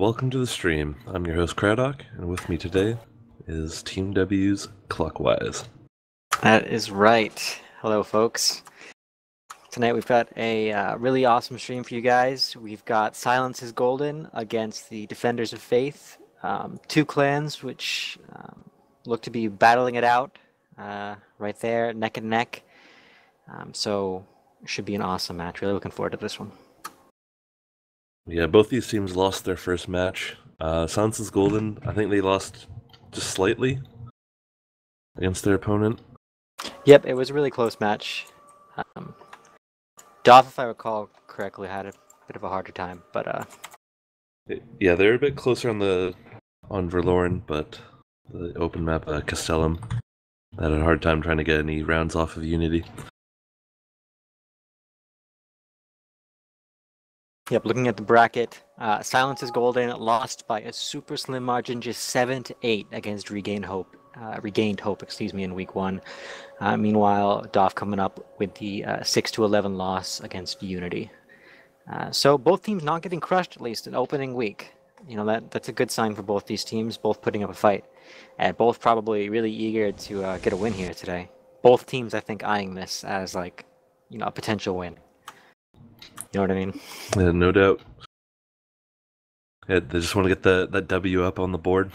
welcome to the stream. I'm your host Cradoc, and with me today is Team W's Clockwise. That is right. Hello, folks. Tonight we've got a really awesome stream for you guys. We've got Silence is Golden against the Defenders of Faith. Two clans which look to be battling it out right there, neck and neck. So it should be an awesome match. Really looking forward to this one. Yeah, both these teams lost their first match. Silence is Golden, I think they lost just slightly against their opponent. Yep, it was a really close match. DoF, if I recall correctly, had a bit of a harder time, but yeah, they're a bit closer on Verloren, but the open map Castellum had a hard time trying to get any rounds off of Unity. Yep, looking at the bracket, Silence is Golden lost by a super slim margin, just 7-8 against Regained Hope, in week 1. Meanwhile, DoF coming up with the 6-11 loss against Unity. So both teams not getting crushed, at least in opening week. You know, that's a good sign for both these teams, both putting up a fight, and both probably really eager to get a win here today. Both teams, I think, eyeing this as like, you know, a potential win. You know what I mean? Yeah, no doubt. Yeah, they just want to get that W up on the board.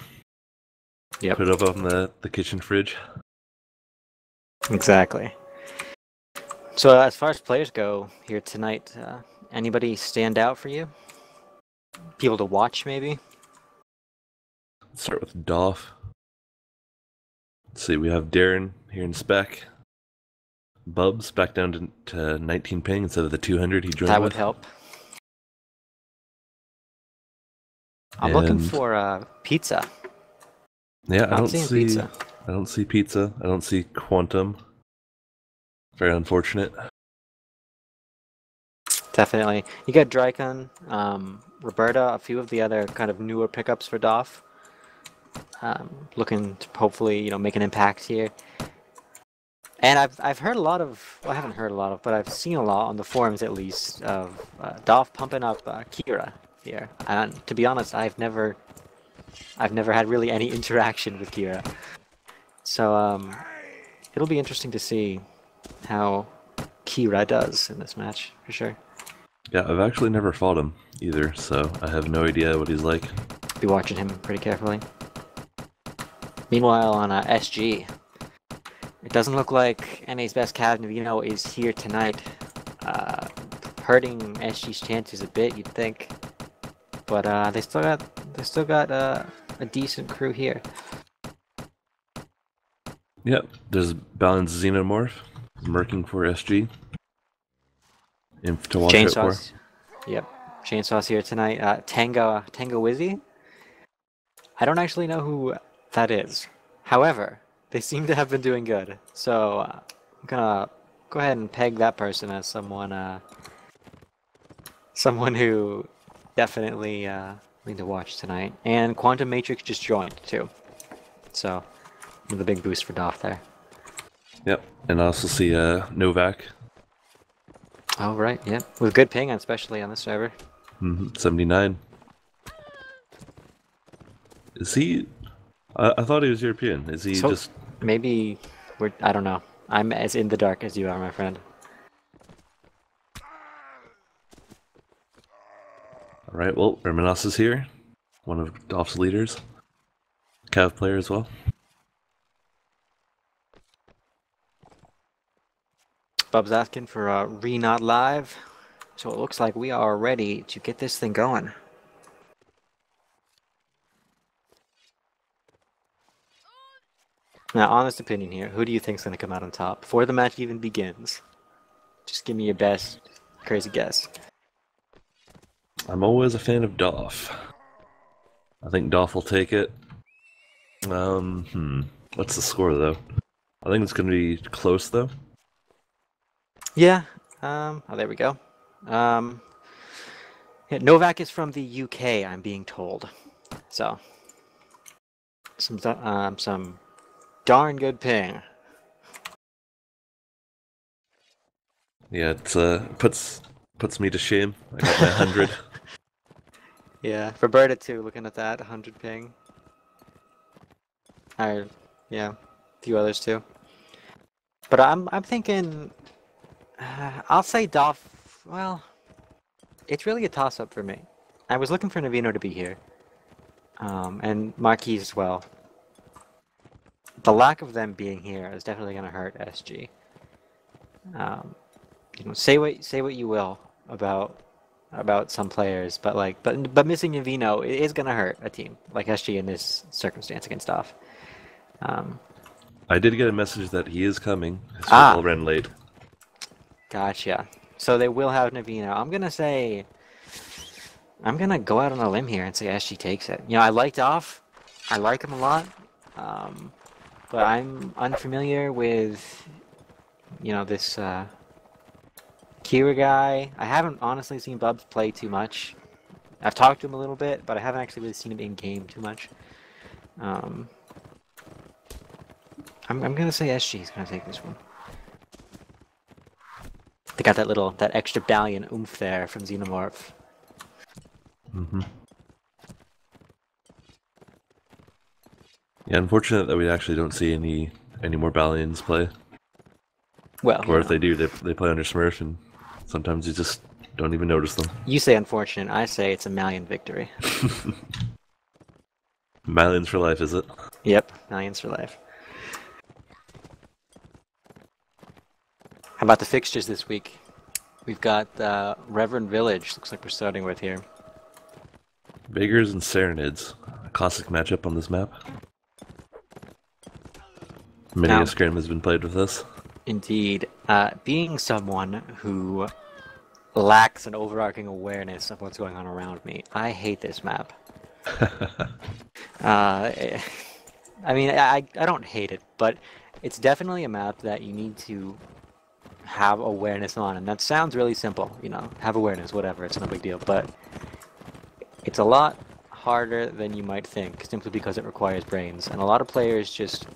Yep. Put it up on the kitchen fridge. Exactly. So as far as players go here tonight, anybody stand out for you? People to watch, maybe? Let's start with DoF. Let's see, we have Darren here in spec. Bubs back down to 19 ping instead of the 200 he joined That with. would help. I'm looking for pizza. Yeah, I don't see pizza. I don't see pizza. I don't see Quantum. Very unfortunate. Definitely. You got Drykon, Roberta, a few of the other kind of newer pickups for DoF. Looking to hopefully, you know, make an impact here. And I've heard a lot of, well, I haven't heard a lot of, but I've seen a lot on the forums at least of DoF pumping up Kira here. And to be honest, I've never had really any interaction with Kira. So it'll be interesting to see how Kira does in this match for sure. Yeah, I've actually never fought him either, so I have no idea what he's like. Be watching him pretty carefully. Meanwhile, on SG, it doesn't look like NA's best Captain Vino is here tonight, hurting SG's chances a bit, you'd think. But they still got a decent crew here. Yep, there's Balance Xenomorph, murking for SG. To watch Chainsaws. Out for. Yep, Chainsaws here tonight. Tango Wizzy. I don't actually know who that is. However, they seem to have been doing good, so I'm gonna go ahead and peg that person as someone who definitely need to watch tonight. And Quantum Matrix just joined too, so with a big boost for DoF there. Yep, and I also see Novak. Oh right, yeah, with good ping, especially on this server. 79. Is he? I thought he was European. Is he So, just? Maybe I don't know. I'm as in the dark as you are, my friend. All right. Well, Erminos is here, one of DoF's leaders, Cav player as well. Bub's asking for Re-Not Live, so it looks like we are ready to get this thing going. Now, honest opinion here, who do you think's going to come out on top before the match even begins? Just give me your best crazy guess. I'm always a fan of DoF. I think DoF will take it. What's the score though? I think it's going to be close though. Yeah. Oh, there we go. Yeah, Novak is from the UK, I'm being told. So, some darn good ping. Yeah, it puts me to shame. I got my 100. Yeah, for Berta too, looking at that 100 ping. Yeah, a few others too. But I'm thinking, I'll say DoF. Well, it's really a toss-up for me. I was looking for Navino to be here, and Marquise as well. The lack of them being here is definitely going to hurt SG. Um, say what you will about some players, but but missing Navino is going to hurt a team like SG in this circumstance against DoF. I did get a message that he is coming. His Ah, football ran late. gotcha. So they will have Navino. I'm gonna go out on a limb here and say SG takes it. I like DoF. I like him a lot. But I'm unfamiliar with, this Kira guy. I haven't honestly seen Bubs play too much. I've talked to him a little bit, but I haven't actually really seen him in game too much. I'm gonna say SG is gonna take this one. They got that extra Dalian oomph there from Xenomorph. Mm-hmm. Yeah, unfortunate that we actually don't see any more Balians play. Well, or if they do, they play under Smurf, and sometimes you just don't even notice them. You say unfortunate, I say it's a Malian victory. Malians for life, is it? Yep, Malians for life. How about the fixtures this week? We've got Reverend Village, looks like we're starting with here. Beggars and Serenids, a classic matchup on this map. Many a scrim has been played with this. Indeed. Being someone who lacks an overarching awareness of what's going on around me, I hate this map. I mean, I don't hate it, but it's definitely a map that you need to have awareness on, and that sounds really simple, have awareness, whatever, it's no big deal, but it's a lot harder than you might think, simply because it requires brains, and a lot of players just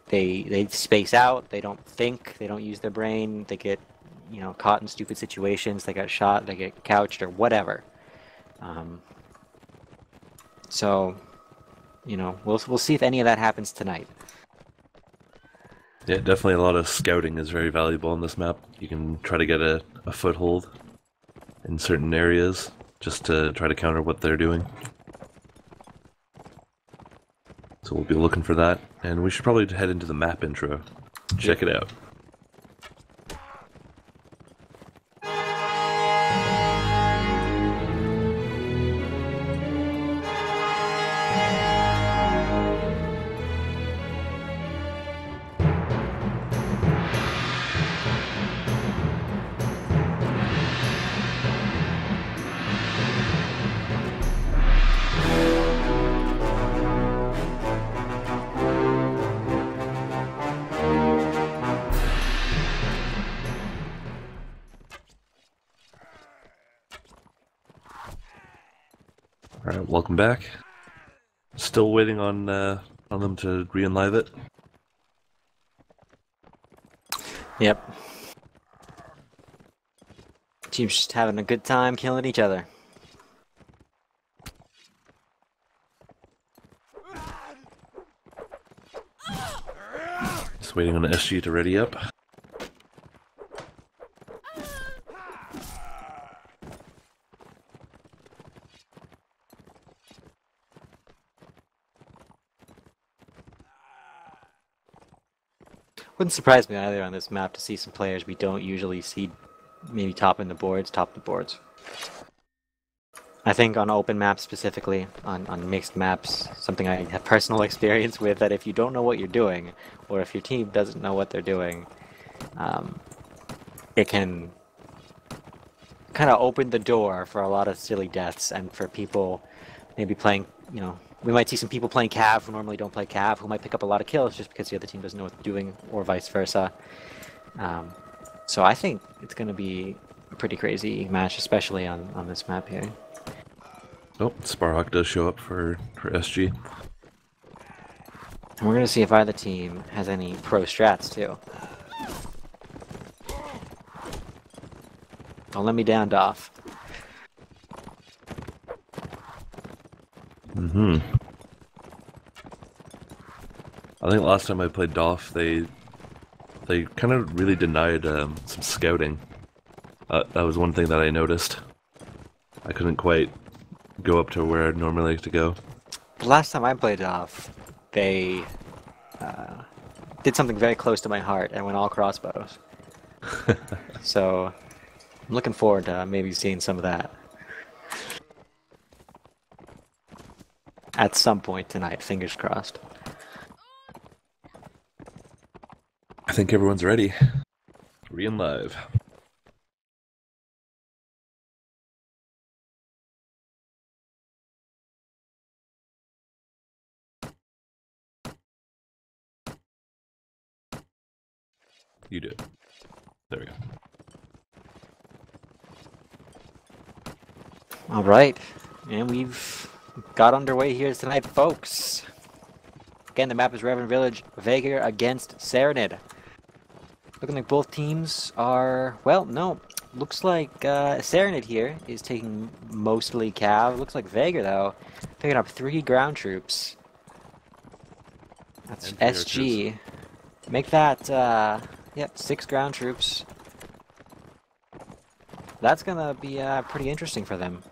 they space out, they don't think, they don't use their brain, they get caught in stupid situations, they get shot, they get couched, or whatever. So we'll see if any of that happens tonight. Yeah, definitely a lot of scouting is very valuable on this map. You can try to get a foothold in certain areas just to try to counter what they're doing. So we'll be looking for that, and we should probably head into the map intro. Check it out. Alright, welcome back. Still waiting on them to re-enlive it. Yep. Team's just having a good time killing each other. Just waiting on the SG to ready up. Wouldn't surprise me either on this map to see some players we don't usually see maybe top the boards. I think on open maps specifically, on mixed maps, something I have personal experience with, that if you don't know what you're doing, or if your team doesn't know what they're doing, it can kind of open the door for a lot of silly deaths, and for people maybe playing, we might see some people playing Cav who normally don't play Cav, who might pick up a lot of kills just because the other team doesn't know what they're doing, or vice versa. So I think it's going to be a pretty crazy match, especially on this map here. Oh, Sparhawk does show up for SG. And we're going to see if either team has any pro strats, too. Don't let me down, DoF. Mm-hmm. I think last time I played DoF, they kind of really denied some scouting. That was one thing that I noticed. I couldn't quite go up to where I'd normally like to go. The last time I played DoF, they did something very close to my heart and went all crossbows. So I'm looking forward to maybe seeing some of that at some point tonight. Fingers crossed. I think everyone's ready. Re and live. You do it. There we go. All right, and we've got underway here tonight, folks. Again, the map is Reverend Village, Vaegir against Serenid. Looking like both teams are, well, no. Looks like Serenid here is taking mostly Cav. Looks like Vaegir, though, picking up 3 ground troops. That's SG. Make that, yep, 6 ground troops. That's gonna be pretty interesting for them.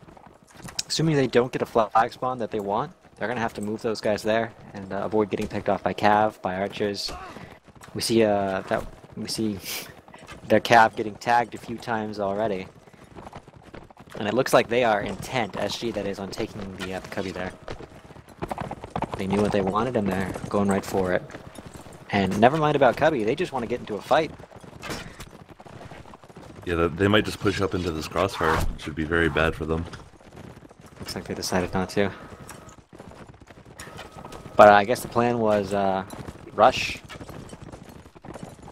Assuming they don't get a flag spawn that they want, they're gonna have to move those guys there and avoid getting picked off by Cav, by archers. We see their Cav getting tagged a few times already, and it looks like they are intent, SG that is, on taking the cubby there. They knew what they wanted and they're going right for it. And never mind about cubby, they just want to get into a fight. Yeah, they might just push up into this crossfire, which would be very bad for them. Looks like they decided not to. But I guess the plan was rush.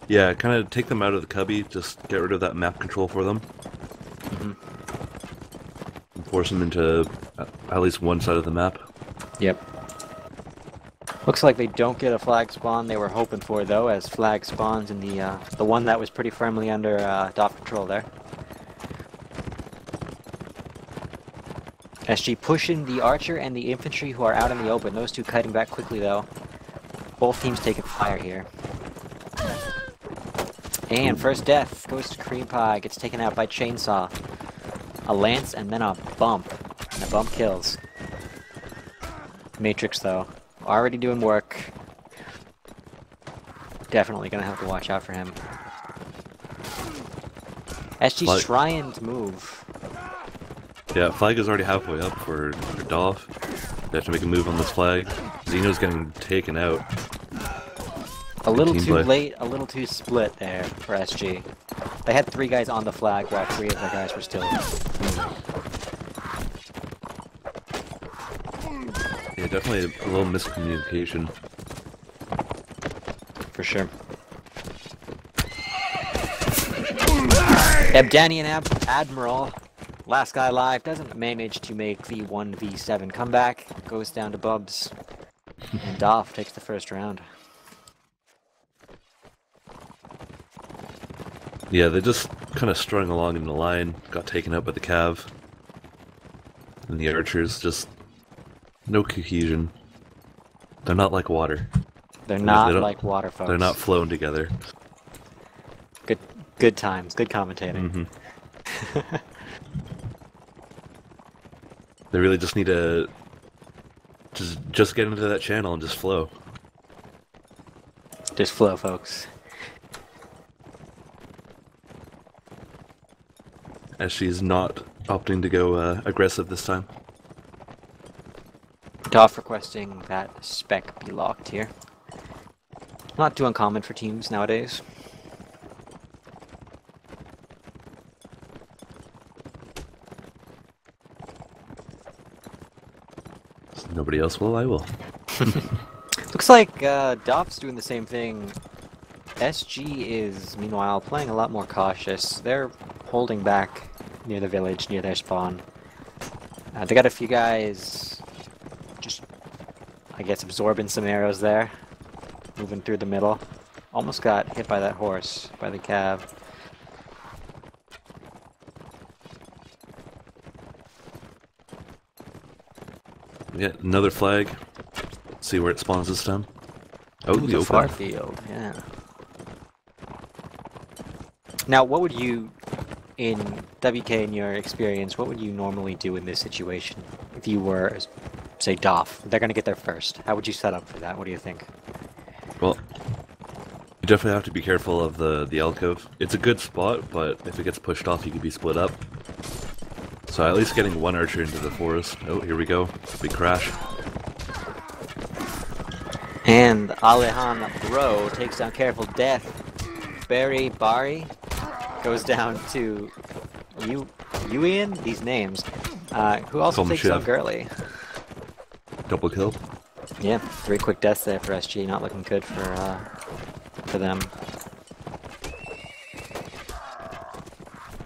Yeah, kind of take them out of the cubby, just get rid of that map control for them. Mm-hmm. And force them into at least one side of the map. Yep. Looks like they don't get a flag spawn they were hoping for, though, as flag spawns in the one that was pretty firmly under DoF control there. SG pushing the archer and the infantry who are out in the open. Those two kiting back quickly, though. Both teams taking fire here. And first death goes to Cream Pie. Gets taken out by Chainsaw. A lance and then a bump. And the bump kills. Matrix, though, already doing work. Definitely gonna have to watch out for him. SG's trying to move. Yeah, flag is already halfway up for DoF. They have to make a move on this flag. Xeno's getting taken out. A little too late, a little too split there for SG. They had 3 guys on the flag while 3 of the guys were still moving. Yeah, definitely a little miscommunication. For sure. Ebdanian Admiral, last guy alive, doesn't manage to make the 1v7 comeback. Goes down to Bubs. And DoF takes the first round. Yeah, they just kind of strung along in the line, got taken out by the Cav. And the archers, just no cohesion. They're not like water. They're not like water, folks. They're not flowing together. Good times, good commentating. Mm-hmm. They really just need to just get into that channel and just flow. Just flow, folks. As she's not opting to go aggressive this time. DoF requesting that spec be locked here. Not too uncommon for teams nowadays. If nobody else will, I will. Looks like DoF's doing the same thing. SG is, meanwhile, playing a lot more cautious. They're holding back near the village, near their spawn. They got a few guys just, I guess, absorbing some arrows there. Moving through the middle. Almost got hit by that horse, by the Cav. Yeah, another flag. See where it spawns this time. Oh, Ooh, the open. far field, yeah. Now, what would you, in WK, in your experience, what would you normally do in this situation? If you were, say, DoF, they're going to get there first. How would you set up for that? What do you think? Well, you definitely have to be careful of the alcove. It's a good spot, but if it gets pushed off, you could be split up. So at least getting one archer into the forest. Oh, here we go. Big crash. And Alejandro takes down Careful Death. Bari goes down to Ian? These names. Who also Call him takes down Chef. Gurley. Double kill. Yeah, 3 quick deaths there for SG. Not looking good for them.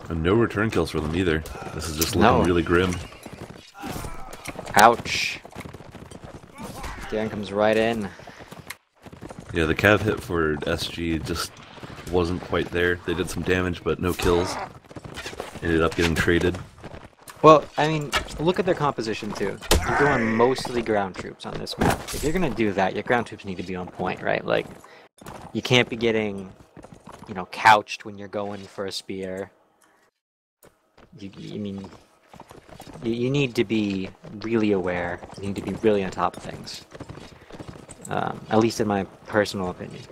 And no return kills for them either. This is just looking No. really grim. Ouch. Darren comes right in. Yeah, the cav hit for SG just wasn't quite there. They did some damage, but no kills. Ended up getting traded. Well, I mean, look at their composition too. You're going mostly ground troops on this map. If you're gonna do that, your ground troops need to be on point, right? Like, you can't be getting, you know, couched when you're going for a spear. You need to be really aware. You need to be really on top of things. At least in my personal opinion.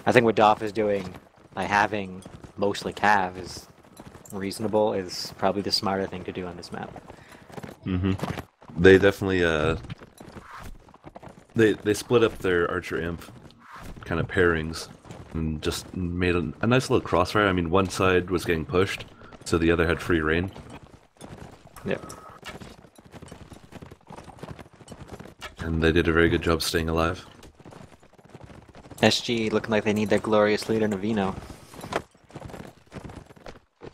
I think what DoF is doing by having mostly cav is reasonable, is probably the smarter thing to do on this map. Mm-hmm. They definitely, they split up their archer imp kind of pairings and just made a nice little crossfire. I mean, one side was getting pushed, so the other had free reign. Yep. And they did a very good job staying alive. SG looking like they need their glorious leader Navino.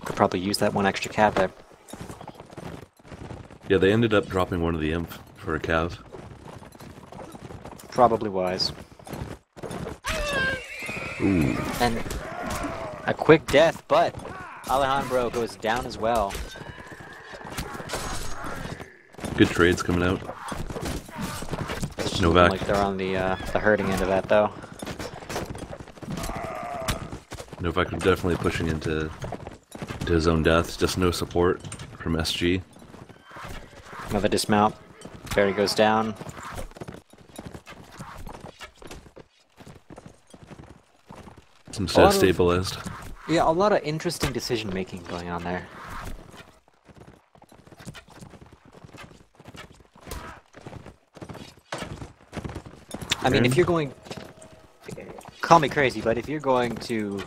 Could probably use that one extra cav there. Yeah, they ended up dropping one of the imp for a cav. Probably wise. Ooh. And a quick death, but Alejandro goes down as well. Good trades coming out. It's Novak. like they're on the hurting end of that though. Novak was definitely pushing into his own death. Just no support from SG. Another dismount. Barry goes down. Some stuff stabilized. Yeah, a lot of interesting decision making going on there. I mean, if you're going... Call me crazy, but if you're going to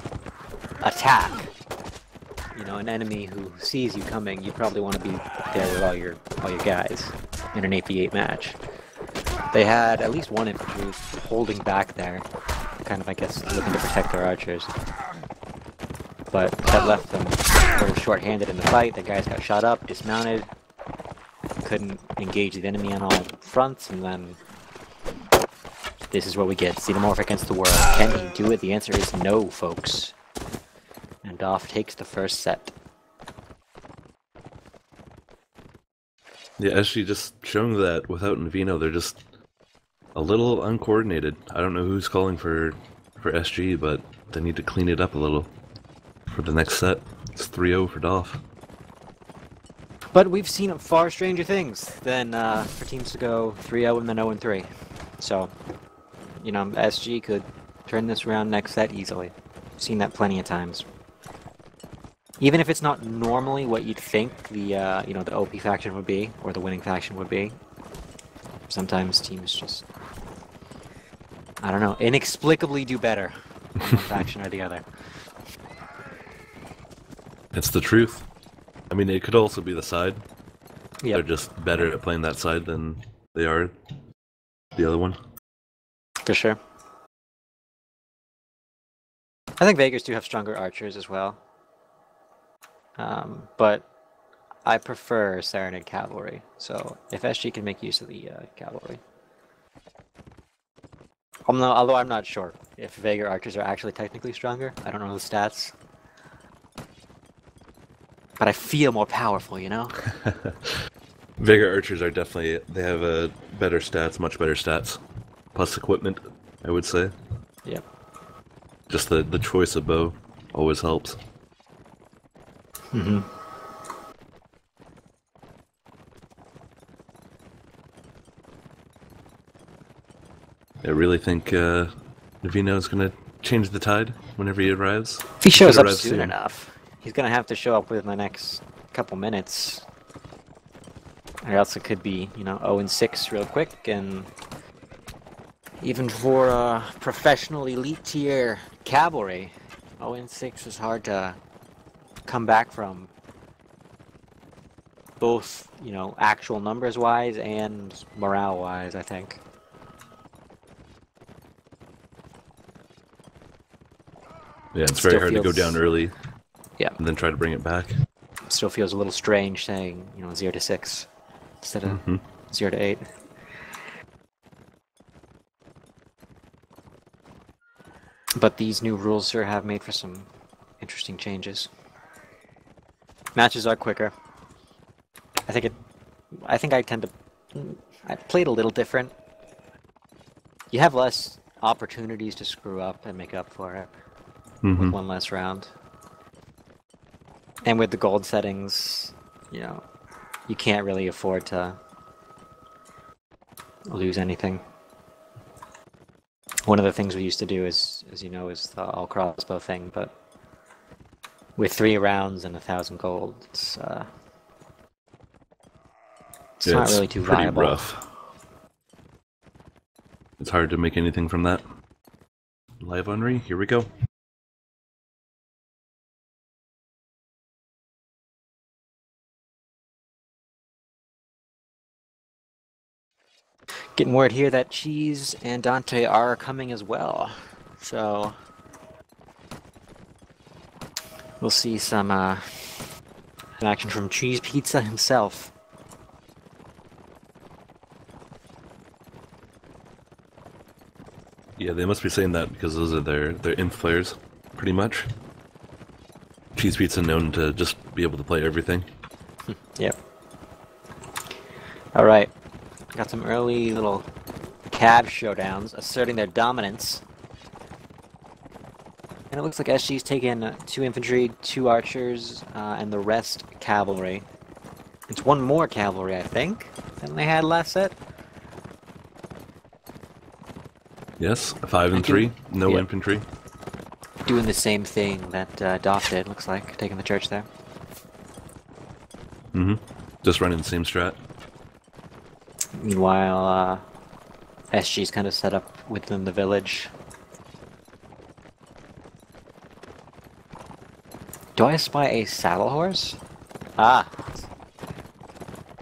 attack, you know, an enemy who sees you coming, you probably want to be there with all your guys in an 8v8 match. They had at least one infantry holding back there, kind of, I guess, looking to protect their archers. But that left them a little short-handed in the fight. The guys got shot up, dismounted, couldn't engage the enemy on all fronts, and then this is what we get. Xenomorph against the world. Can he do it? The answer is no, folks. And DoF takes the first set. Yeah, SG just showing that without Navino, they're just a little uncoordinated. I don't know who's calling for SG, but they need to clean it up a little for the next set. It's 3-0 for DoF. But we've seen far stranger things than for teams to go 3-0 and then 0-3. So, you know, SG could turn this around next set easily. Seen that plenty of times. Even if it's not normally what you'd think the you know, the OP faction would be, or the winning faction would be, sometimes teams just, I don't know, inexplicably do better on one faction or the other. It's the truth. I mean, it could also be the side. Yep. They're just better at playing that side than they are the other one. For sure. I think Vegas do have stronger archers as well. But I prefer Serenade Cavalry, so if SG can make use of the Cavalry. Although I'm not sure if Vega archers are actually technically stronger. I don't know the stats. But I feel more powerful, you know? Vega archers are definitely, they have better stats, much better stats. Plus equipment, I would say. Yep. Just the choice of bow always helps. Mm-hmm. I really think Navino is going to change the tide whenever he arrives. If he shows up arrive soon enough, he's gonna have to show up within the next couple minutes. Or else it could be, you know, 0-6 real quick, and even for professional elite tier cavalry, 0-6 is hard to come back from. Both, you know, actual numbers wise and morale wise, I think. Yeah, it's very hard to go down early. Yeah. And then try to bring it back. Still feels a little strange saying, you know, 0-6 instead of 0-8. But these new rules sure have made for some interesting changes. Matches are quicker. I think I tend to... I played a little different. You have less opportunities to screw up and make up for it with one less round. And with the gold settings, you know, you can't really afford to lose anything. One of the things we used to do is, as you know, is the all crossbow thing, but with 3 rounds and 1,000 gold, it's not really too pretty viable. Rough. It's hard to make anything from that. Live Henri, here we go. Getting word here that Cheese and Dante are coming as well, so we'll see some action from Cheese Pizza himself. Yeah, they must be saying that because those are their inf players, pretty much. Cheese Pizza known to just be able to play everything. Yep. Alright. Got some early little cab showdowns asserting their dominance. And it looks like SG's taken 2 infantry, 2 archers, and the rest cavalry. It's 1 more cavalry, I think, than they had last set. Yes, 5 and 3, no infantry. Doing the same thing that DoF did, looks like, taking the church there. Just running the same strat. Meanwhile, SG's kind of set up within the village. Do I spy a saddle horse? Ah!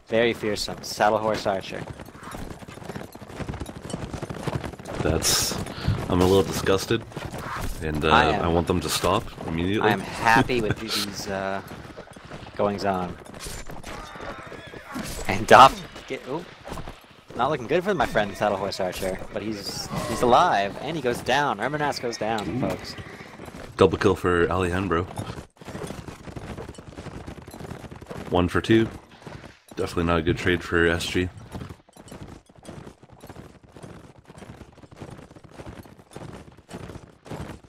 Very fearsome. Saddle horse archer. I'm a little disgusted, and I want them to stop immediately. I am happy with these goings on. And DoF not looking good for my friend Saddle Horse Archer, but he's alive and he goes down. Erminas goes down, folks. Double kill for Alejandro. 1 for 2. Definitely not a good trade for SG.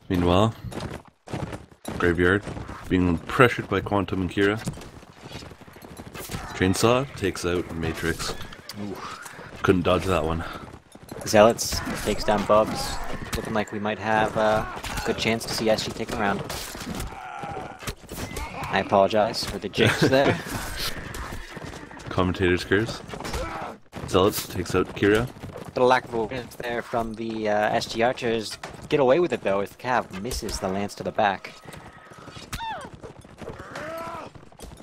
Meanwhile, Graveyard being pressured by Quantum and Kira. Chainsaw takes out Matrix. Ooh. Couldn't dodge that one. Zealots takes down Bubs. Looking like we might have a good chance to see SG take him around. I apologize for the jinx there. Commentator's curse. Zealots takes out Kira. The lack of awareness there from the SG archers. Get away with it though, if Cav misses the lance to the back.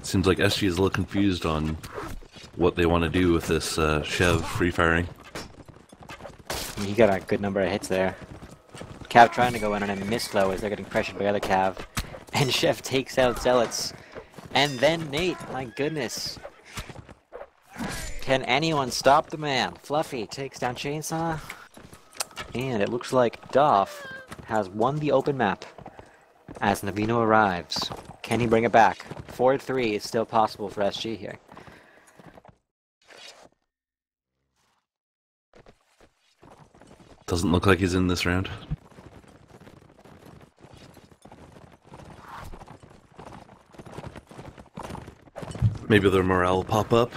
Seems like SG is a little confused on what they want to do with this Chev free firing. He got a good number of hits there. Cav trying to go in on a miss though as they're getting pressured by other Cav. And Chef takes out Zealots. And then Nate, my goodness. Can anyone stop the man? Fluffy takes down Chainsaw. And it looks like DoF has won the open map as Navino arrives. Can he bring it back? 4-3 is still possible for SG here. Doesn't look like he's in this round. Maybe their morale will pop up.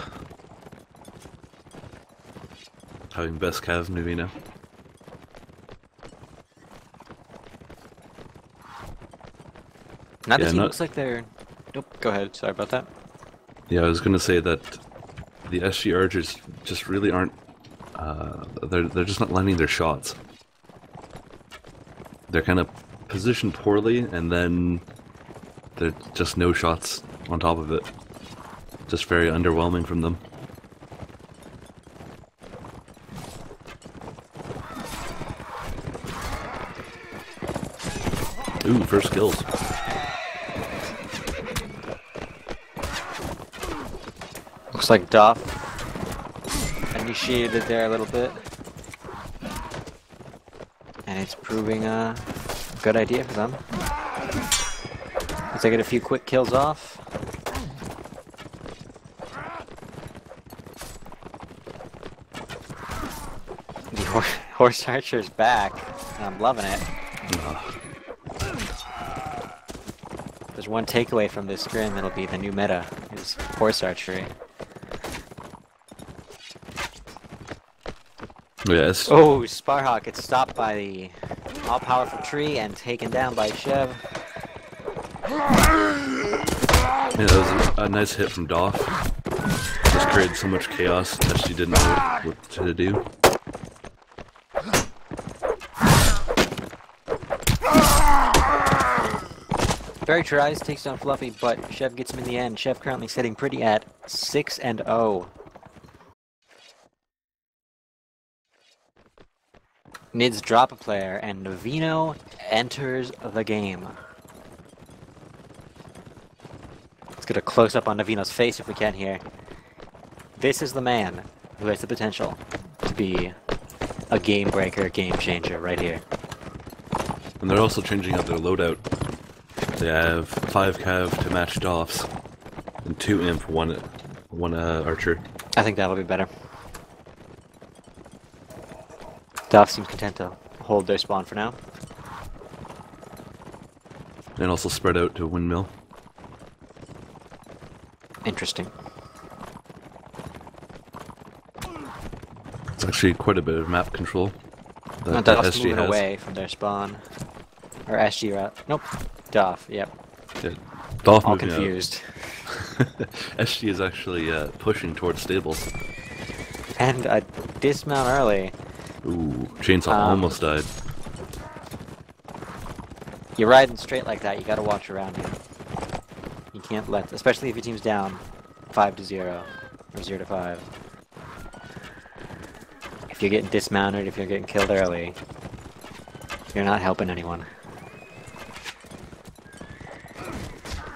Having best Cav Nuvino. Now the team looks like they're... Nope, go ahead. Sorry about that. Yeah, I was going to say that the SG Archers just really aren't... they're just not landing their shots. They're kind of positioned poorly, and then there's just no shots on top of it. Just very underwhelming from them. Ooh, first kills. Looks like DoF initiated there a little bit. And it's proving a good idea for them. Let's get a few quick kills off. The horse archer's back. I'm loving it. There's one takeaway from this scrim, it'll be the new meta, is horse archery. Yes. Oh, Sparhawk gets stopped by the all-powerful tree and taken down by Chev. Yeah, that was a nice hit from DoF. Just created so much chaos that she didn't know what to do. Barry tries, takes down Fluffy, but Chev gets him in the end. Chev currently sitting pretty at 6-0. Nids drop a player, and Nuvino enters the game. Let's get a close-up on Nuvino's face if we can here. This is the man who has the potential to be a game breaker, game changer right here. And they're also changing up their loadout. They have 5 Cav to match DoFs, and 2 Imp, 1 Archer. I think that'll be better. DoF seems content to hold their spawn for now. And also spread out to Windmill. Interesting. It's actually quite a bit of map control that DoF's SG moving has. away from their spawn. Or SG route. Nope. DoF, yep. Yeah, DoF All moving confused. SG is actually pushing towards stables. And a dismount early. Ooh, Chainsaw almost died. You're riding straight like that, you gotta watch around you. You can't let, especially if your team's down 5-0 or 0-5. If you're getting dismounted, if you're getting killed early, you're not helping anyone.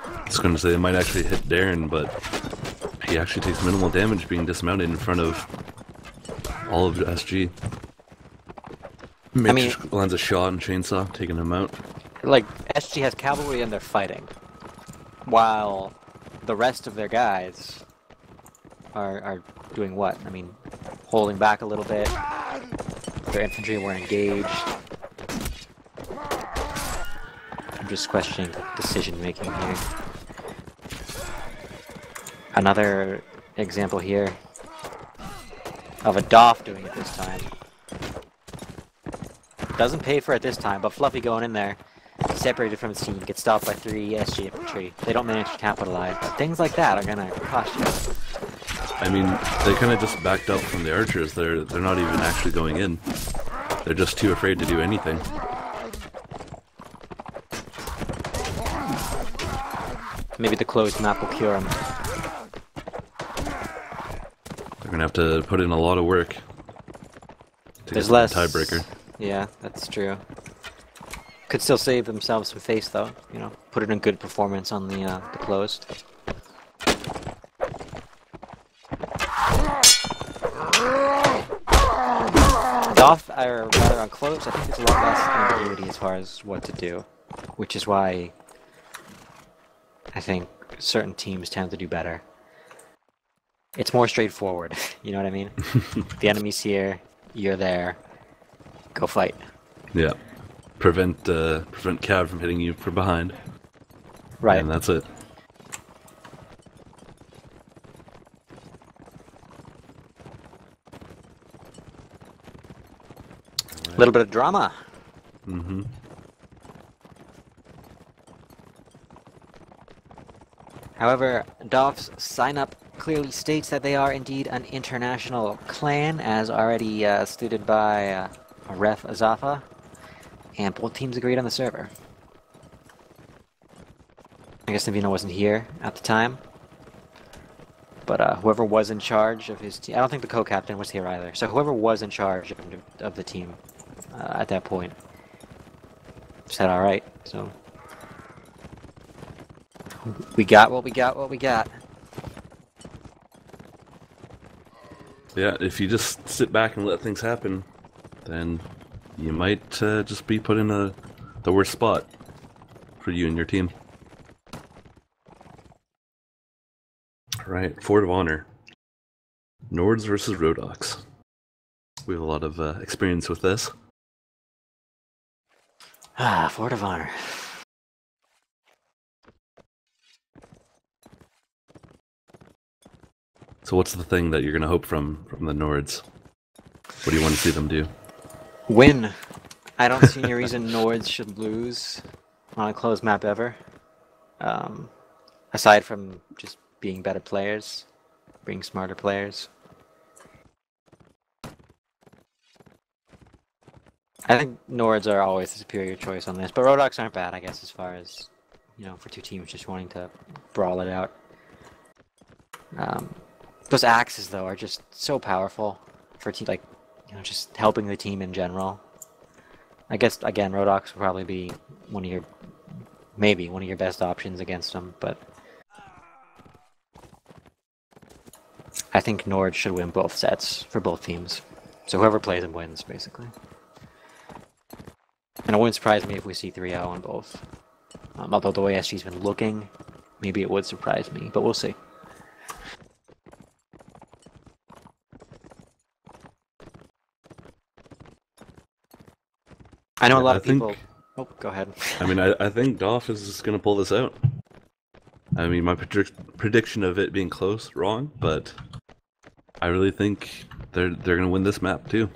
I was going to say it might actually hit Darren, but he actually takes minimal damage being dismounted in front of all of SG. Mitch lands a shot and Chainsaw, taking him out. Like, SG has cavalry and they're fighting, while the rest of their guys are doing what? I mean, holding back a little bit. Their infantry were engaged. I'm just questioning decision making here. Another example here of a DoF doing it this time. Doesn't pay for it this time, but Fluffy going in there, separated from his team, gets stopped by 3 SG infantry. They don't manage to capitalize, but things like that are gonna cost you. I mean, they kind of just backed up from the archers. They're not even actually going in. They're just too afraid to do anything. Maybe the closed map will cure them. They're gonna have to put in a lot of work to There's get less the tiebreaker. Yeah, that's true. Could still save themselves some face though, you know, put in a good performance on the closed. DoF are rather on close. I think there's a lot less ambiguity as far as what to do, which is why I think certain teams tend to do better. It's more straightforward, you know what I mean? The enemy's here, you're there. go fight. Yeah. Prevent Cav from hitting you from behind. Right. And that's it. A little bit of drama. Mm-hmm. However, DoF's sign-up clearly states that they are indeed an international clan, as already stated by Ref Azafa, and both teams agreed on the server. I guess Navino wasn't here at the time, but whoever was in charge of his team, I don't think the co-captain was here either, so whoever was in charge of the team at that point said alright, so we got what we got. Yeah, if you just sit back and let things happen, then you might just be put in the worst spot for you and your team. Alright, Fort of Honor. Nords versus Rhodocs. We have a lot of experience with this. Ah, Fort of Honor. So what's the thing that you're going to hope from the Nords? What do you want to see them do? Win. I don't see any reason Nords should lose on a closed map ever. Aside from just being better players, being smarter players. I think Nords are always the superior choice on this, but Rhodocs aren't bad, I guess, as far as, you know, for two teams just wanting to brawl it out. Those axes, though, are just so powerful for like, you know, just helping the team in general. I guess, again, Rhodocs will probably be maybe one of your best options against them, but I think Nord should win both sets for both teams. So whoever plays them wins, basically. And it wouldn't surprise me if we see 3-0 on both. Although the way SG's been looking, maybe it would surprise me, but we'll see. I know a lot of people... Oh, go ahead. I mean, I think DoF is just going to pull this out. I mean, my prediction of it being close, wrong, but I really think they're going to win this map too.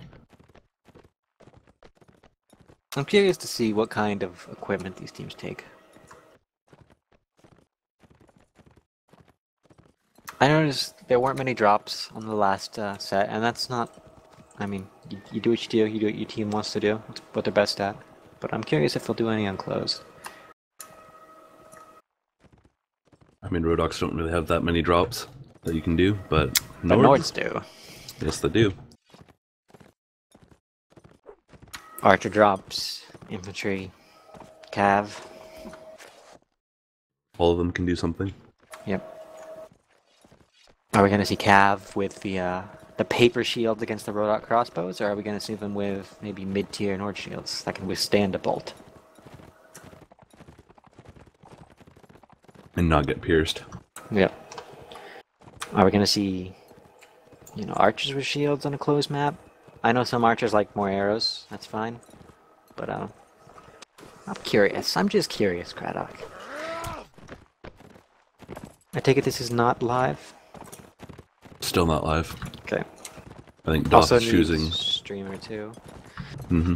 I'm curious to see what kind of equipment these teams take. I noticed there weren't many drops on the last set, and that's not... I mean, you do what you do what your team wants to do, it's what they're best at. But I'm curious if they'll do any unclosed. I mean, Rhodocs don't really have that many drops that you can do, but Nords do. Yes, they do. Archer drops, infantry, cav. All of them can do something. Yep. Are we going to see cav with the paper shields against the Rhodoc crossbows, or are we going to see them with maybe mid-tier Nord shields that can withstand a bolt? And not get pierced. Yep. Are we going to see, you know, archers with shields on a closed map? I know some archers like more arrows, that's fine. But, I'm curious. I'm just curious, Cradoc. I take it this is not live? Still not live. Okay. I think DoF is choosing... streamer too. Mm-hmm.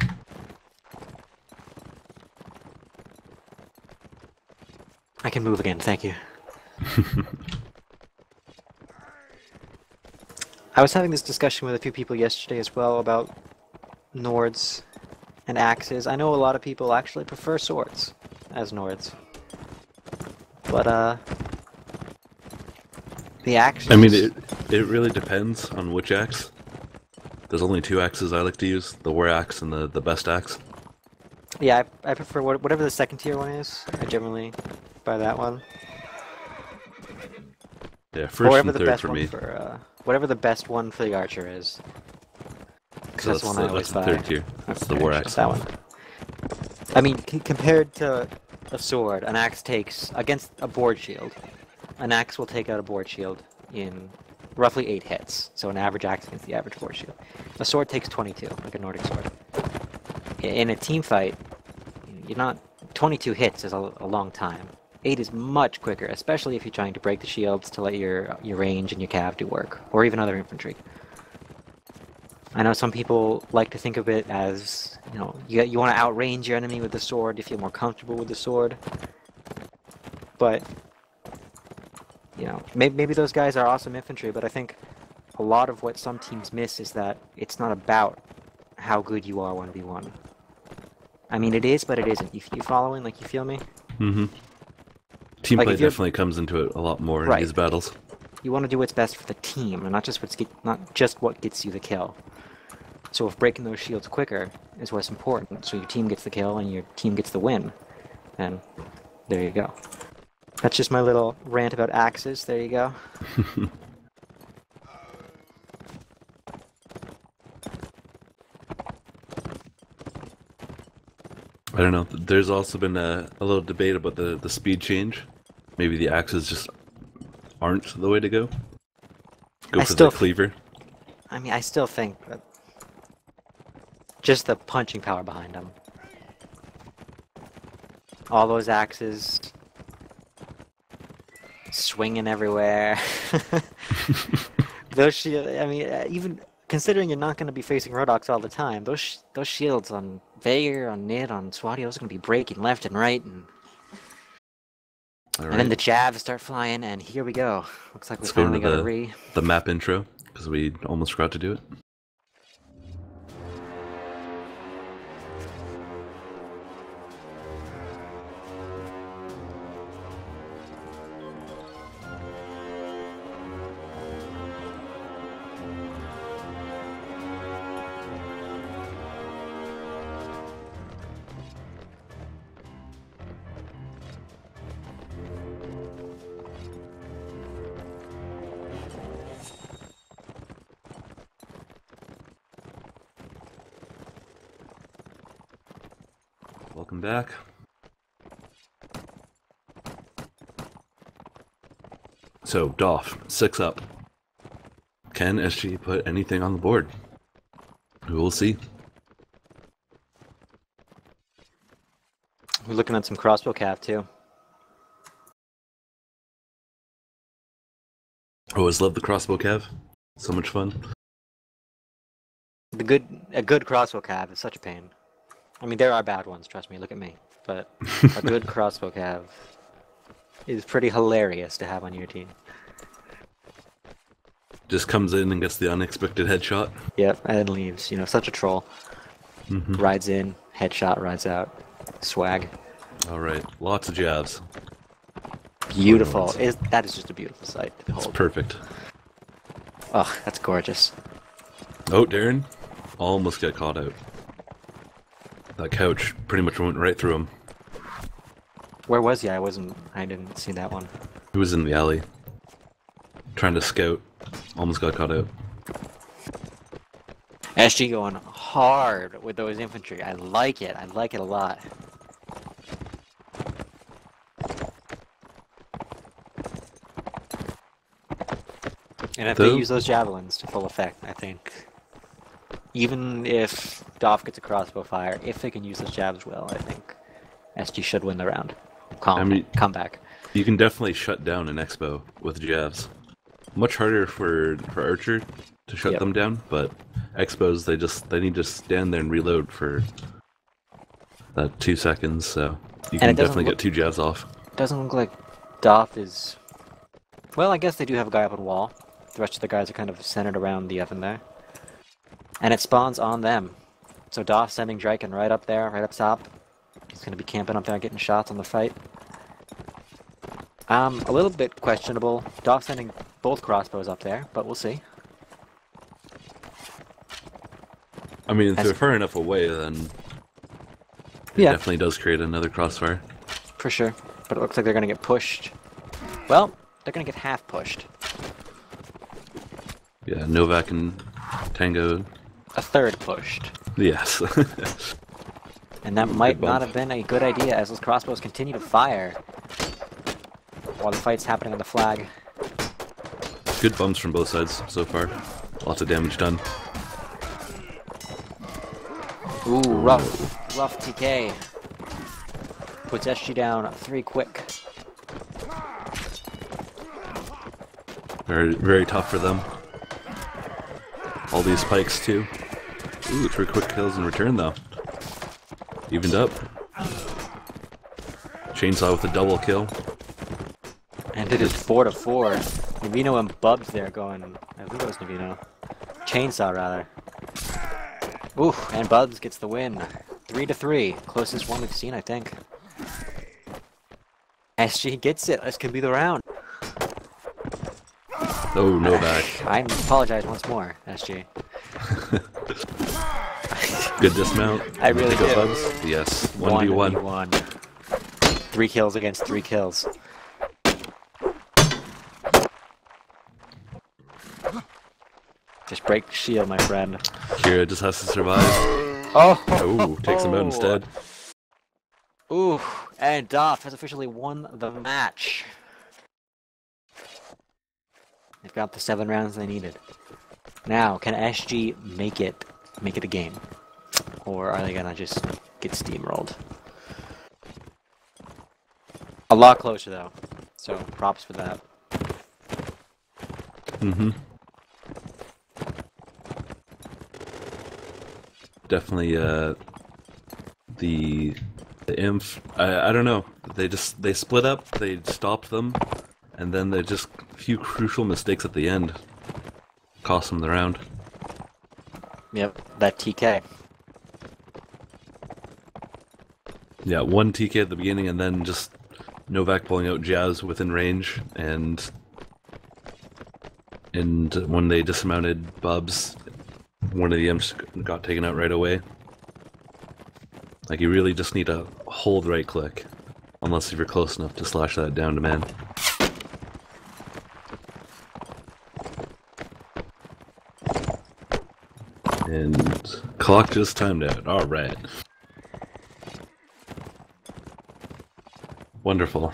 I can move again, thank you. I was having this discussion with a few people yesterday as well about Nords and axes. I know a lot of people actually prefer swords as Nords. But, the axes... I mean, it really depends on which axe. There's only two axes I like to use, the war axe and the best axe. Yeah, I prefer whatever the second tier one is. I generally buy that one. Yeah, first and third for me. Whatever the best one for the archer is. Because that's the one I always buy. That's the third tier. That's the war axe. That one. I mean, compared to a sword, an axe takes, against a board shield, an axe will take out a board shield in roughly 8 hits. So an average axe against the average board shield. A sword takes 22, like a Nordic sword. in a team fight, you're not 22 hits is a long time. 8 is much quicker, especially if you're trying to break the shields to let your range and your cav do work, or even other infantry. I know some people like to think of it as, you know, you want to outrange your enemy with the sword to feel more comfortable with the sword. But, you know, maybe those guys are awesome infantry, but I think a lot of what some teams miss is that it's not about how good you are 1v1. I mean, it is, but it isn't. You following? Like, you feel me? Mm-hmm. Team Like, play definitely comes into it a lot more in these battles. You want to do what's best for the team, and not just what gets you the kill. So if breaking those shields quicker is what's important, so your team gets the kill and your team gets the win, then there you go. That's just my little rant about axes. There you go. I don't know. There's also been a little debate about the speed change. Maybe the axes just aren't the way to go. Go for the cleaver. I mean, I still think that just the punching power behind them. All those axes swinging everywhere. Those I mean, even considering you're not going to be facing Cradocs all the time, those shields on Veigar, on Nid, on Swati, those are going to be breaking left and right, and then the jabs start flying, and here we go. Looks like we finally got the map intro, because we almost forgot to do it. Welcome back. So, DoF, 6 up. Can SG put anything on the board? We will see. We're looking at some crossbow cav too. I always love the crossbow cav. So much fun. A good crossbow cav is such a pain. I mean, there are bad ones, trust me, look at me. But a good crossbow cav is pretty hilarious to have on your team. Just comes in and gets the unexpected headshot. Yep, and leaves. You know, such a troll. Mm-hmm. Rides in, headshot, rides out. Swag. Alright, lots of jabs. Beautiful. That is just a beautiful sight to behold. It's perfect. Oh, that's gorgeous. Oh, Darren almost got caught out. That couch pretty much went right through him. Where was he? I didn't see that one. He was in the alley. Trying to scout. Almost got caught out. SG going hard with those infantry. I like it. I like it a lot. And if they use those javelins to full effect, I think, even if DoF gets a crossbow fire, if they can use those jabs well, I think SG should win the round. Come back. You can definitely shut down an Expo with jabs. Much harder for Archer to shut them down, but Expos, they need to stand there and reload for that 2 seconds, so you can definitely get 2 jabs off. Doesn't look like DoF is... Well, I guess they do have a guy up on wall. The rest of the guys are kind of centered around the oven there. And it spawns on them. So DoF sending Draken right up there, right up top. He's going to be camping up there getting shots on the fight. A little bit questionable. DoF sending both crossbows up there, but we'll see. I mean, if they're far enough away, then it definitely does create another crossfire. For sure. But it looks like they're going to get pushed. Well, they're going to get half pushed. Yeah, Novak and Tango. A third pushed. Yes. And that might not have been a good idea as those crossbows continue to fire while the fight's happening on the flag. Good bumps from both sides so far. Lots of damage done. Ooh, rough TK. Puts SG down 3 quick. Very, very tough for them. All these spikes too. Ooh, 3 quick kills in return though. Evened up. Chainsaw with a double kill. And it is 4-4. Navino and Bubs there going. I think it was Navino. Chainsaw rather. Ooh, and Bubs gets the win. 3-3. Closest one we've seen, I think. SG gets it. This could be the round. Oh, no back. I apologize once more, SG. Good dismount. I really Go do. Bubs. Yes, 1v1. 1v1. 3 kills against 3 kills. Just break the shield, my friend. Kira just has to survive. Oh, Takes him out instead. Ooh, and DoF has officially won the match. They've got the 7 rounds they needed. Now, can SG make it a game? Or are they gonna just get steamrolled? A lot closer though, so props for that. Mm-hmm. Definitely, the Inf. I don't know. They split up. They stopped them, and then they just a few crucial mistakes at the end cost them the round. Yep, that TK. Yeah, 1 TK at the beginning, and then just Novak pulling out Jazz within range, and when they dismounted Bubs, one of the imps got taken out right away. Like, you really just need to hold right click, unless if you're close enough to slash that down to man. And clock just timed out. Alright. Wonderful.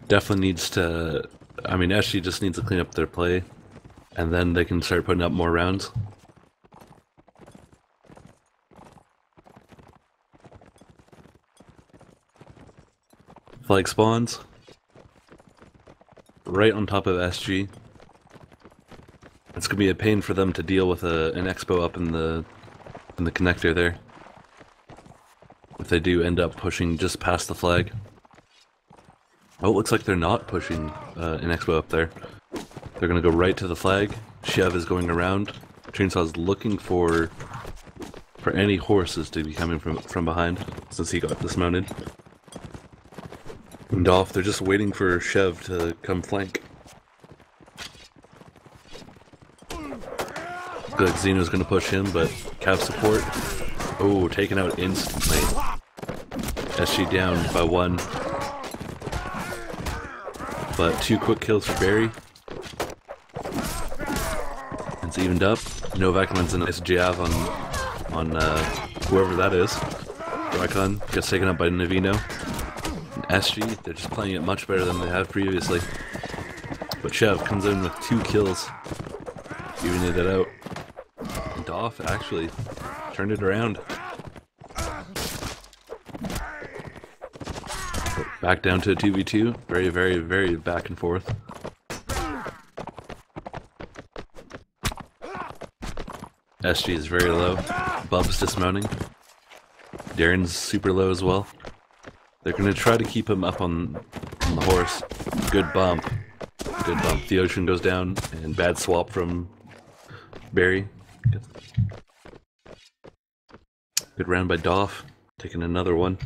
Definitely needs to... I mean, SG just needs to clean up their play, and then they can start putting up more rounds. Flag spawns. Right on top of SG. It's gonna be a pain for them to deal with an expo up in the connector there. If they do end up pushing just past the flag. Oh, it looks like they're not pushing an expo up there. They're gonna go right to the flag. Chev is going around. Chainsaw's looking for any horses to be coming from behind, since he got dismounted. And DoF, they're just waiting for Chev to come flank. Looks like Xeno's gonna push him, but Cav support. Oh, taken out instantly. SG down by 1. But 2 quick kills for Barry. It's evened up. Novak wins a nice jab on whoever that is. Raikon gets taken up by Navino. And SG, they're just playing it much better than they have previously. But Chev comes in with 2 kills. Evening it out. And DoF actually turned it around. Back down to a 2v2. Very, very, very back and forth. SG is very low. Bub's dismounting. Darren's super low as well. They're going to try to keep him up on the horse. Good bump. Good bump. The ocean goes down, and bad swap from Barry. Good round by DoF. Taking another one.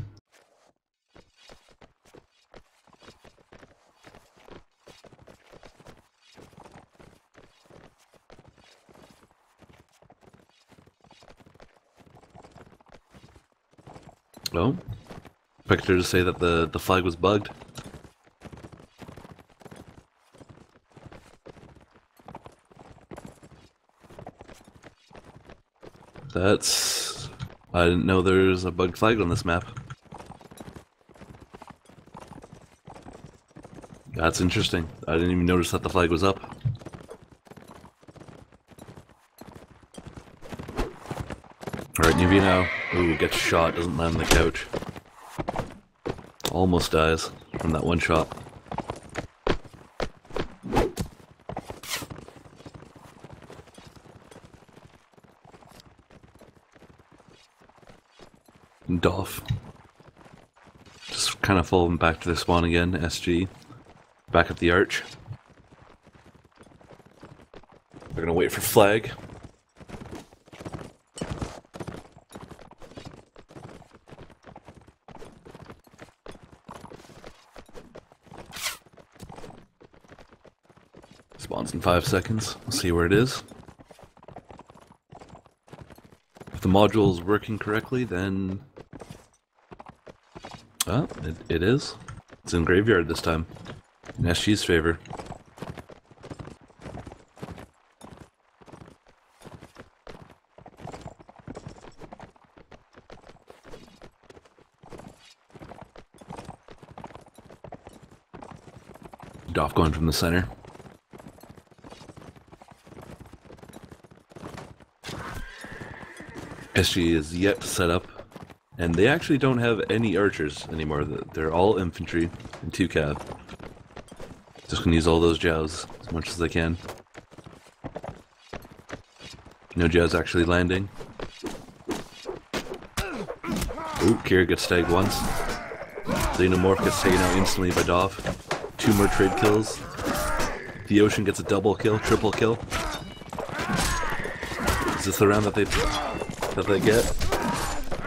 Oh, expected her to say that the flag was bugged. That's... I didn't know there's a bugged flag on this map. That's interesting. I didn't even notice that the flag was up. Alright, Nuvino. Ooh, gets shot, doesn't land on the couch. Almost dies from that one shot. DoF. Just kind of falling back to the spawn again, SG. Back at the arch. We're gonna wait for flag. Spawns in 5 seconds. We'll see where it is. If the module is working correctly, then... Oh, it is. It's in graveyard this time. In SG's favor. DoF going from the center. SG is yet to set up, and they actually don't have any archers anymore. They're all infantry and 2 cav. Just gonna use all those jows as much as they can. No jows actually landing. Ooh, Kira gets tagged once. Xenomorph gets taken out instantly by DoF. 2 more trade kills. The Ocean gets a double kill, triple kill. Is this the round that they get?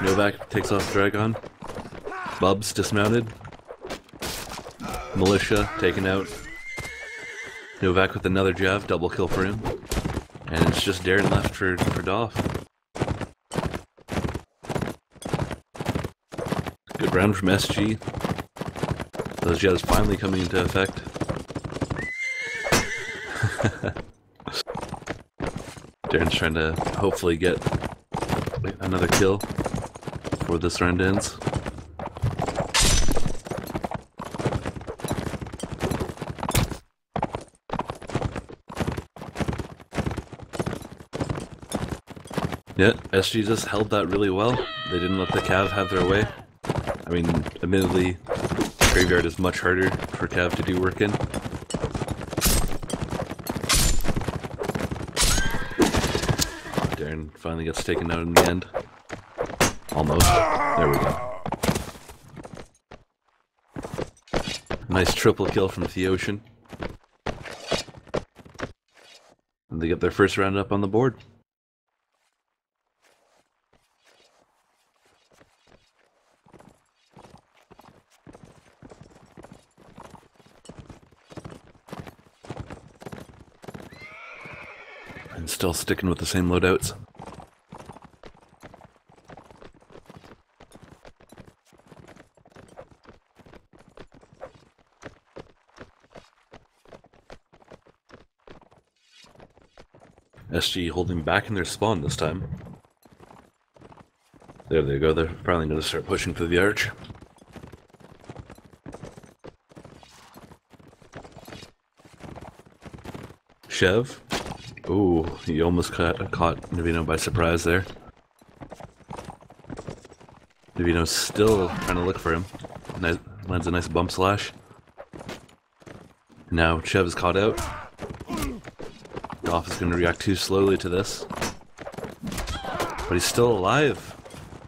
Novak takes off Dragon. Bubs dismounted. Militia taken out. Novak with another jav, double kill for him. And it's just Darren left for DoF. Good round from SG. Those jets finally coming into effect. Darren's trying to hopefully get another kill before this round ends. Yeah, SG just held that really well. They didn't let the Cav have their way. I mean, admittedly, graveyard is much harder for Cav to do work in. Darren finally gets taken out in the end. Almost. There we go. Nice triple kill from Theocean. And they get their first round up on the board. And still sticking with the same loadouts. SG holding back in their spawn this time. There they go, they're probably going to start pushing through the arch. Chev. Ooh, he almost caught Navino by surprise there. Navino's still trying to look for him. Lands a nice bump slash. Now Chev is caught out. DoF is going to react too slowly to this. But he's still alive.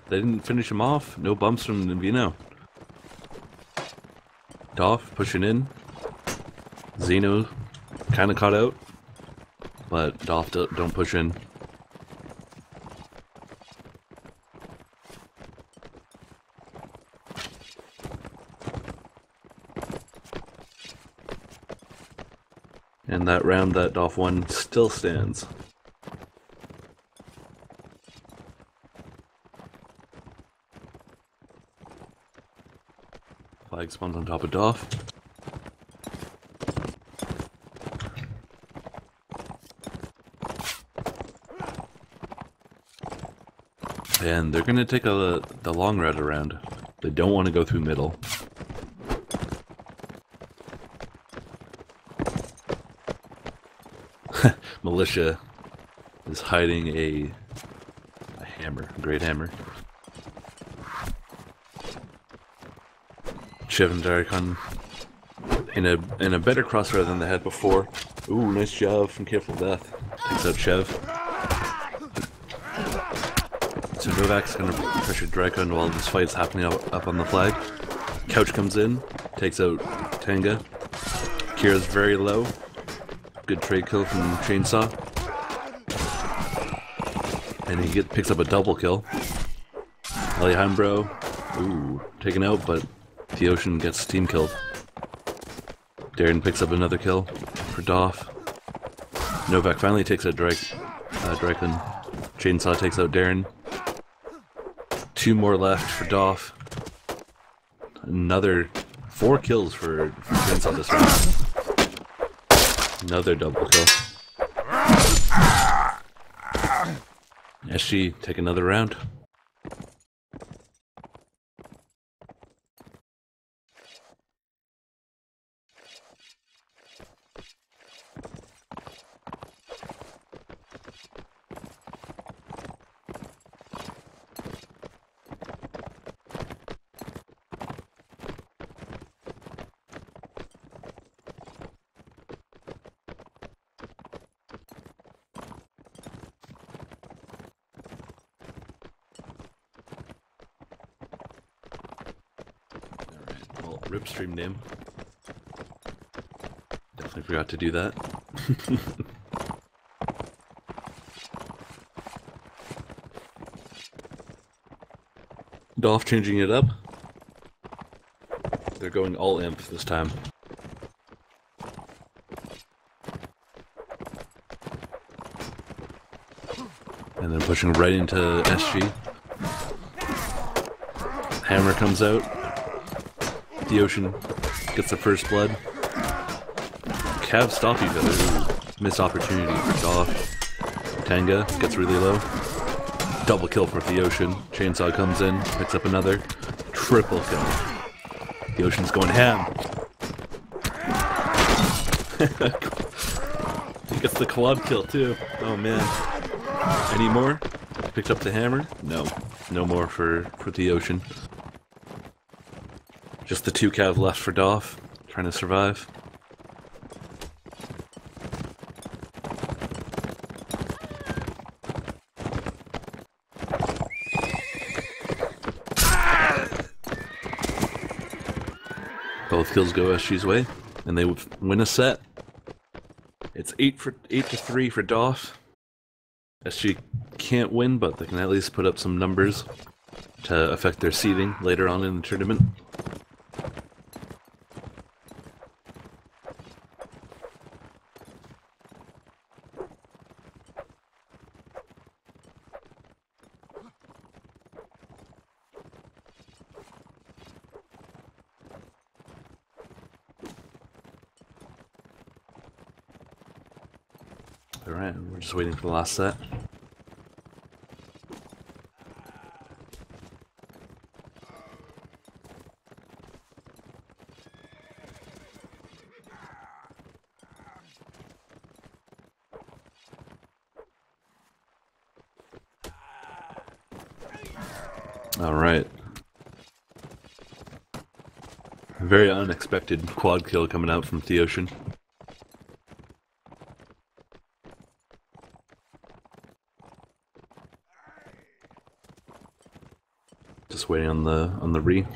They didn't finish him off. No bumps from Navino. DoF pushing in. Xeno kind of caught out. But DoF don't push in. And that round that DoF won still stands. Flag spawns on top of DoF. And they're gonna take the long route around. They don't want to go through middle. Militia is hiding a Hammer, great hammer. Chev and Darikon in a better crossfire than they had before. Ooh, nice job from Careful Death. Takes out Chev. So Novak's gonna pressure Darikon while this fight's happening up on the flag. Couch comes in, takes out Tanga. Kira's very low. Good trade kill from Chainsaw. And he picks up a double kill. Alejandro, ooh, taken out, but the Ocean gets team killed. Darren picks up another kill for DoF. Novak finally takes out Draken. Chainsaw takes out Darren. 2 more left for DoF. Another 4 kills for Chainsaw this round. Another double kill. SG take another round. Rip stream name. Definitely forgot to do that. DoF changing it up. They're going all imp this time. And then pushing right into SG. Hammer comes out. The Ocean gets the first blood. Cav stop each other. Missed opportunity for DoF. Tanga gets really low. Double kill for the Ocean. Chainsaw comes in, picks up another. Triple kill. The Ocean's going ham. He gets the quad kill too. Oh man. Any more? Picked up the hammer? No. No more for the Ocean. Just the 2 cav left for DoF, trying to survive. Both kills go SG's way, and they win a set. It's 8-3 for DoF. SG can't win, but they can at least put up some numbers to affect their seeding later on in the tournament. Alright, we're just waiting for the last set. Alright. A very unexpected quad kill coming out from the Ocean. Just waiting on the re.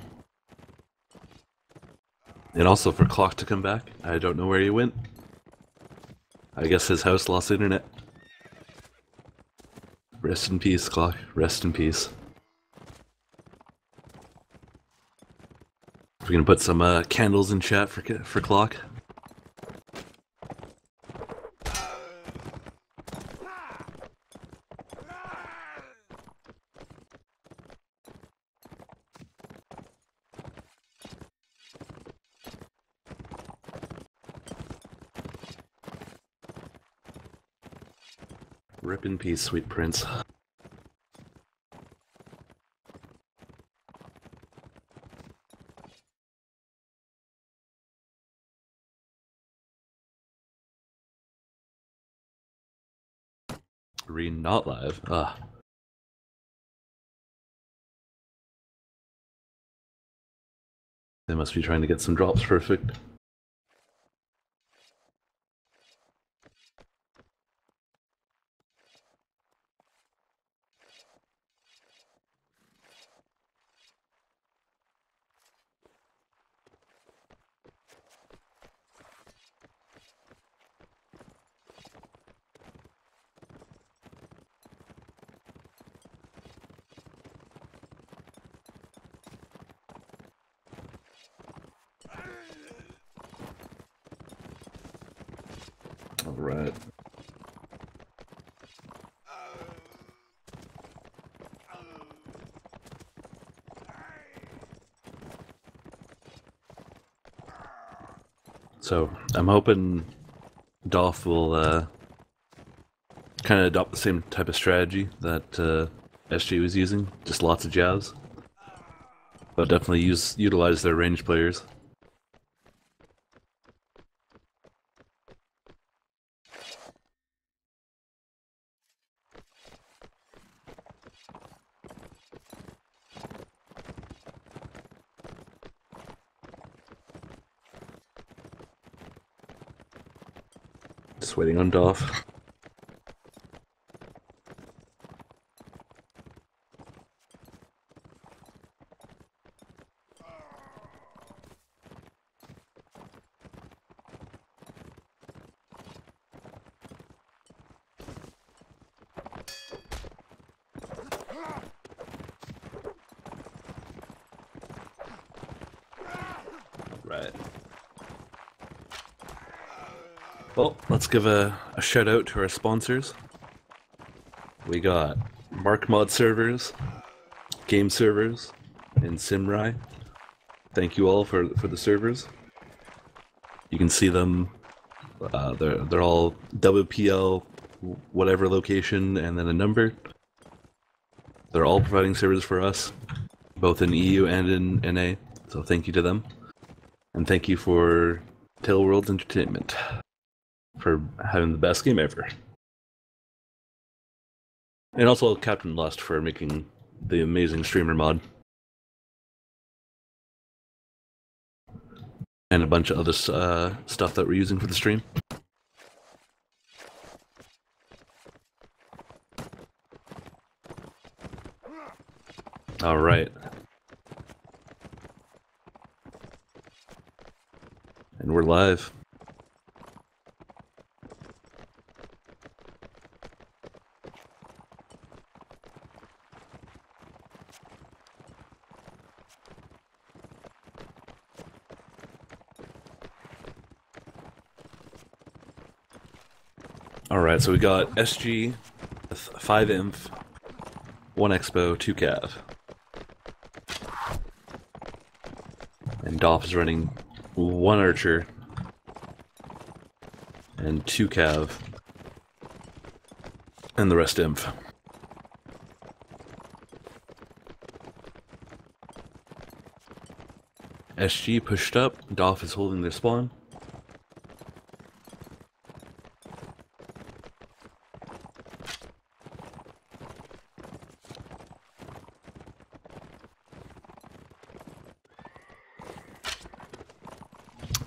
And also for Clock to come back. I don't know where he went. I guess his house lost internet. Rest in peace, Clock. Rest in peace. We're gonna put some candles in chat for Clock. Rip in peace, sweet prince. Re not live. Ah. They must be trying to get some drops perfect. All right. So I'm hoping DoF will kind of adopt the same type of strategy that SG was using, just lots of jabs, but definitely utilize their range players. Just waiting on DoF. Right. Well, let's give a shout out to our sponsors. We got MarkMod servers, game servers, and Simrai. Thank you all for the servers. You can see them. They're all WPL whatever location and then a number. They're all providing servers for us, both in EU and in NA. So thank you to them, and thank you for Tail Worlds Entertainment for having the best game ever. And also Captain Lust for making the amazing streamer mod. And a bunch of other stuff that we're using for the stream. Alright. And we're live. Alright, so we got SG with 5 Inf, 1 Expo, 2 Cav. And DoF is running 1 Archer and 2 Cav, and the rest Inf. SG pushed up, DoF is holding their spawn.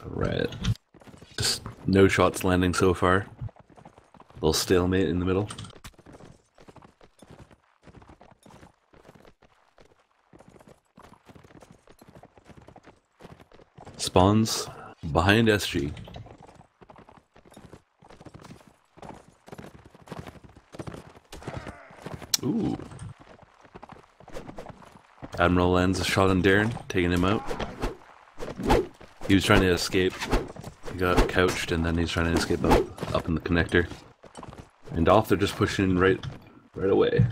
Right. Just no shots landing so far. A little stalemate in the middle. Spawns behind SG. Ooh. Admiral lands a shot on Darren, taking him out. He was trying to escape. He got couched, and then he's trying to escape up in the connector. And off, they're just pushing right away.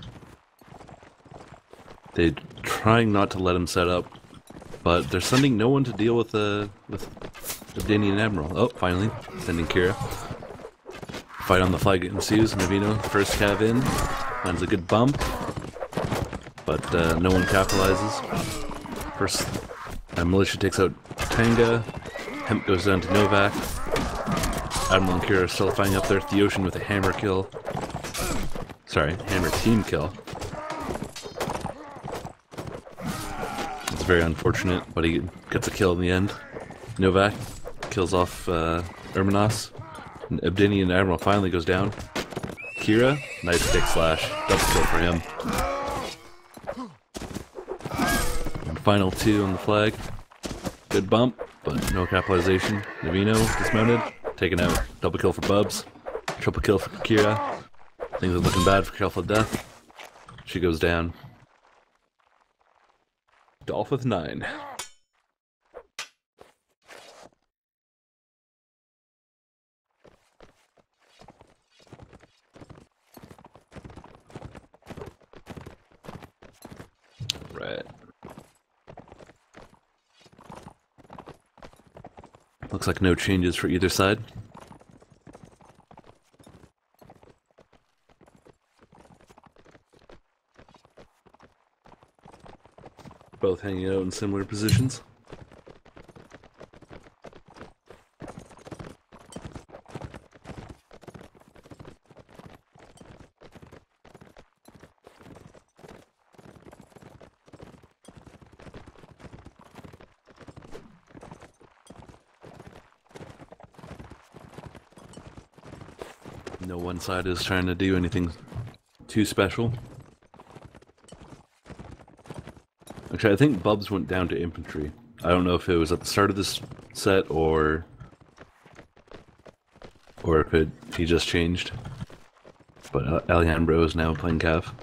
They're trying not to let him set up, but they're sending no one to deal with the Danian Admiral. Oh, finally, sending Kira. Fight on the flag ensues. Navino, first cav in, lands a good bump, but no one capitalizes. First, Militia takes out Tanga. Hemp goes down to Novak. Admiral and Kira are still fighting up there. Theocean with a hammer kill. Sorry, hammer team kill. It's very unfortunate, but he gets a kill in the end. Novak kills off Urmanos. And Abdinian Admiral finally goes down. Kira, nice stick slash, double kill for him. And final 2 on the flag. Good bump, but no capitalization. Navino dismounted, taken out. Double kill for Bubs. Triple kill for Kira. Things are looking bad for Careful Death. She goes down. DoF with 9. Right. Looks like no changes for either side. Both hanging out in similar positions. No one side is trying to do anything too special. Actually, I think Bubs went down to infantry. I don't know if it was at the start of this set or if he just changed. But Alejandro is now playing Cav.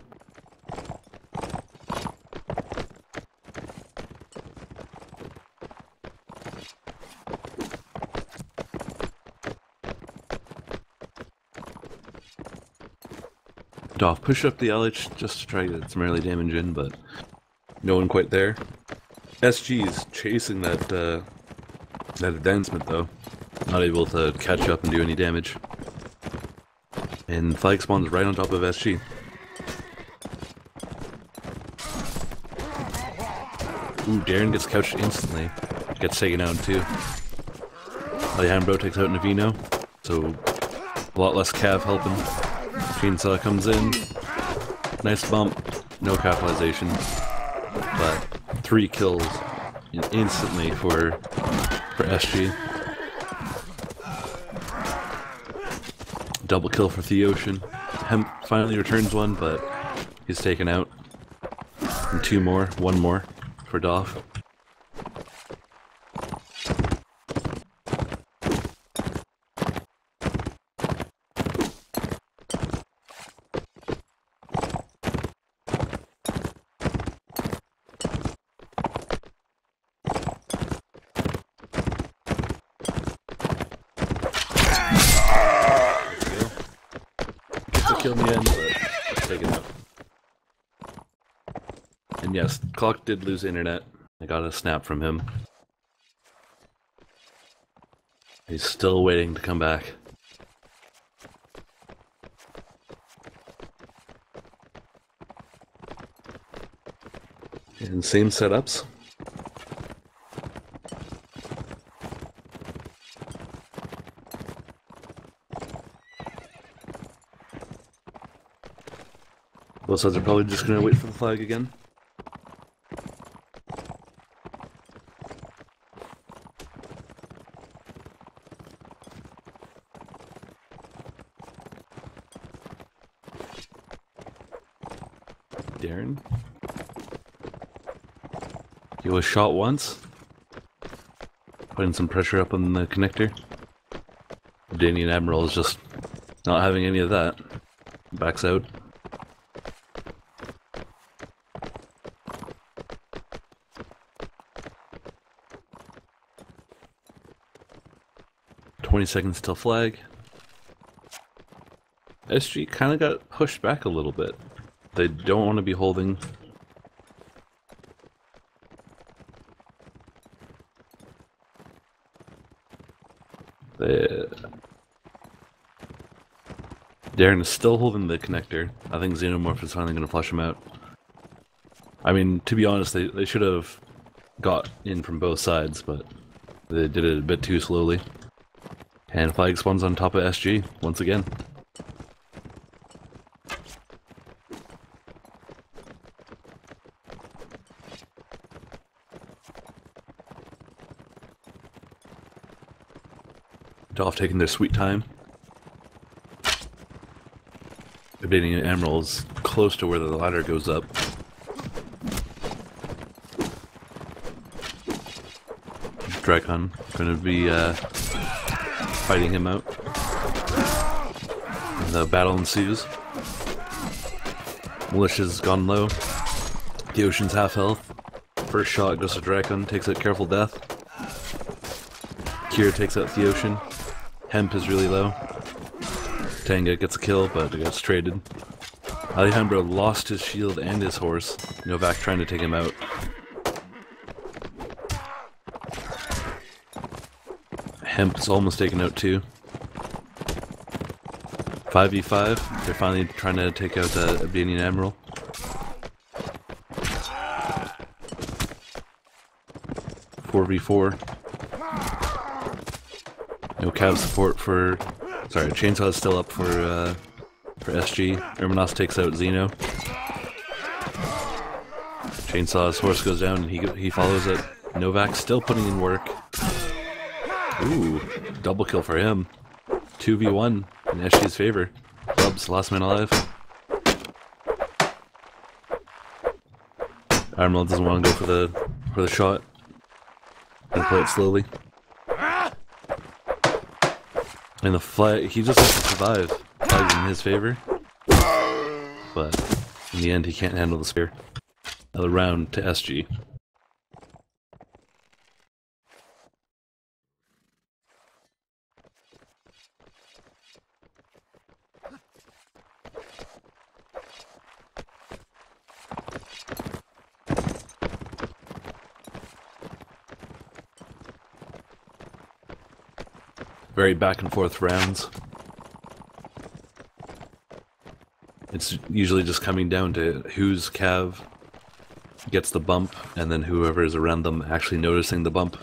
DoF pushed up the LH just to try to get some early damage in, but no one quite there. SG is chasing that advancement though, not able to catch up and do any damage. And flag spawns right on top of SG. Ooh, Darren gets couched instantly. Gets taken out too. Alejandro takes out Navino, so a lot less Cav helping. Chainsaw comes in. Nice bump. No capitalization. But 3 kills instantly for SG. Double kill for Theocean. Hemp finally returns one, but he's taken out. And 2 more. 1 more for DoF. Kill in the end, but taken out. And yes, Clock did lose internet. I got a snap from him. He's still waiting to come back. And same setups. Both sides are probably just gonna wait for the flag again. Darren. He was shot once. Putting some pressure up on the connector. The Danian Admiral is just not having any of that. Backs out. Seconds till flag. SG kind of got pushed back a little bit. They don't want to be holding. Darren is still holding the connector. I think Xenomorph is finally going to flush him out. I mean, to be honest, they should have got in from both sides, but they did it a bit too slowly. And flag spawns on top of SG once again. DoF taking their sweet time. Evading an Emerald's close to where the ladder goes up. Drakon going to be fighting him out. And the battle ensues. Militia's gone low. The Ocean's half health. First shot goes to Drakon, takes out Careful Death. Kira takes out the Ocean. Hemp is really low. Tanga gets a kill, but it gets traded. Alejandro lost his shield and his horse. Novak trying to take him out. Hemp is almost taken out too. 5v5. They're finally trying to take out Abdanian Admiral. Four v four. No cav support for. Sorry, Chainsaw is still up for SG. Urmanos takes out Xeno. Chainsaw's horse goes down and he follows it. Novak still putting in work. Ooh, double kill for him. 2v1 in SG's favor. Clubs, last man alive. Admiral doesn't want to go for the shot. Gonna play it slowly. And the flag, he just has to survive. Flag's in his favor. But in the end, he can't handle the spear. Another round to SG. Very back and forth rounds. It's usually just coming down to whose cav gets the bump, and then whoever is around them actually noticing the bump.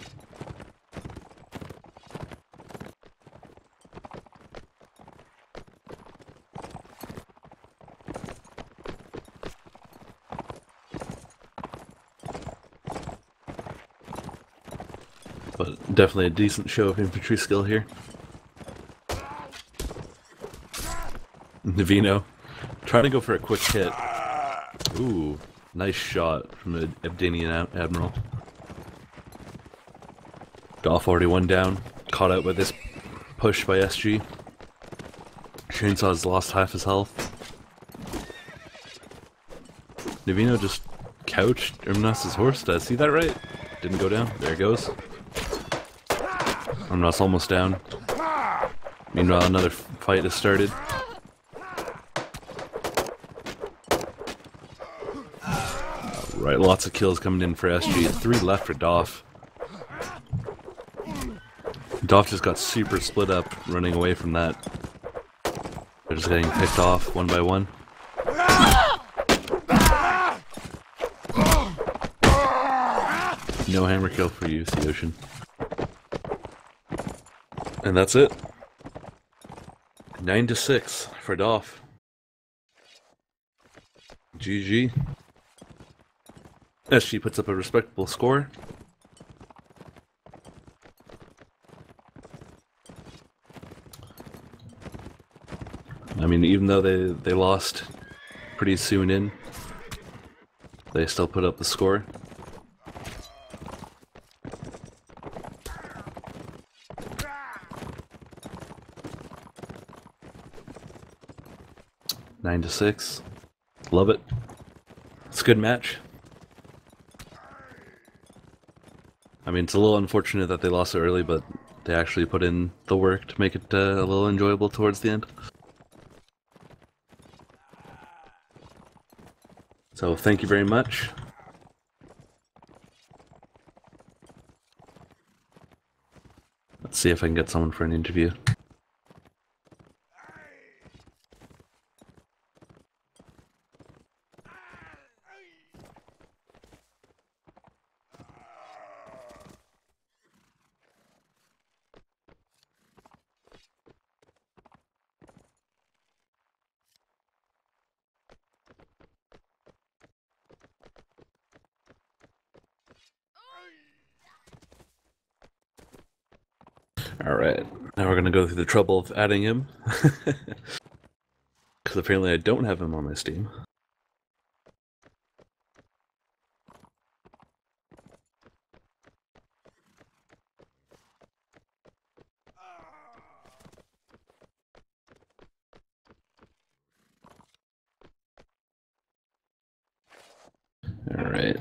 But definitely a decent show of infantry skill here. Navino trying to go for a quick hit. Ooh, nice shot from the Abdanian Admiral. DoF already one down, caught out by this push by SG. Chainsaw's lost half his health. Navino just couched Urmanos' horse. Did I see that right? Didn't go down. There it goes. Urmanos almost down. Meanwhile, another fight has started. Right, lots of kills coming in for SG. 3 left for DoF. DoF just got super split up running away from that. They're just getting picked off one by one. No hammer kill for you, the Ocean. And that's it. 9-6 for DoF. GG. SG puts up a respectable score. I mean, even though they lost pretty soon in, they still put up the score. 9-6. Love it. It's a good match. I mean, it's a little unfortunate that they lost so early, but they actually put in the work to make it a little enjoyable towards the end. So, thank you very much. Let's see if I can get someone for an interview. All right. Now we're gonna go through the trouble of adding him. Because apparently I don't have him on my Steam. Alright.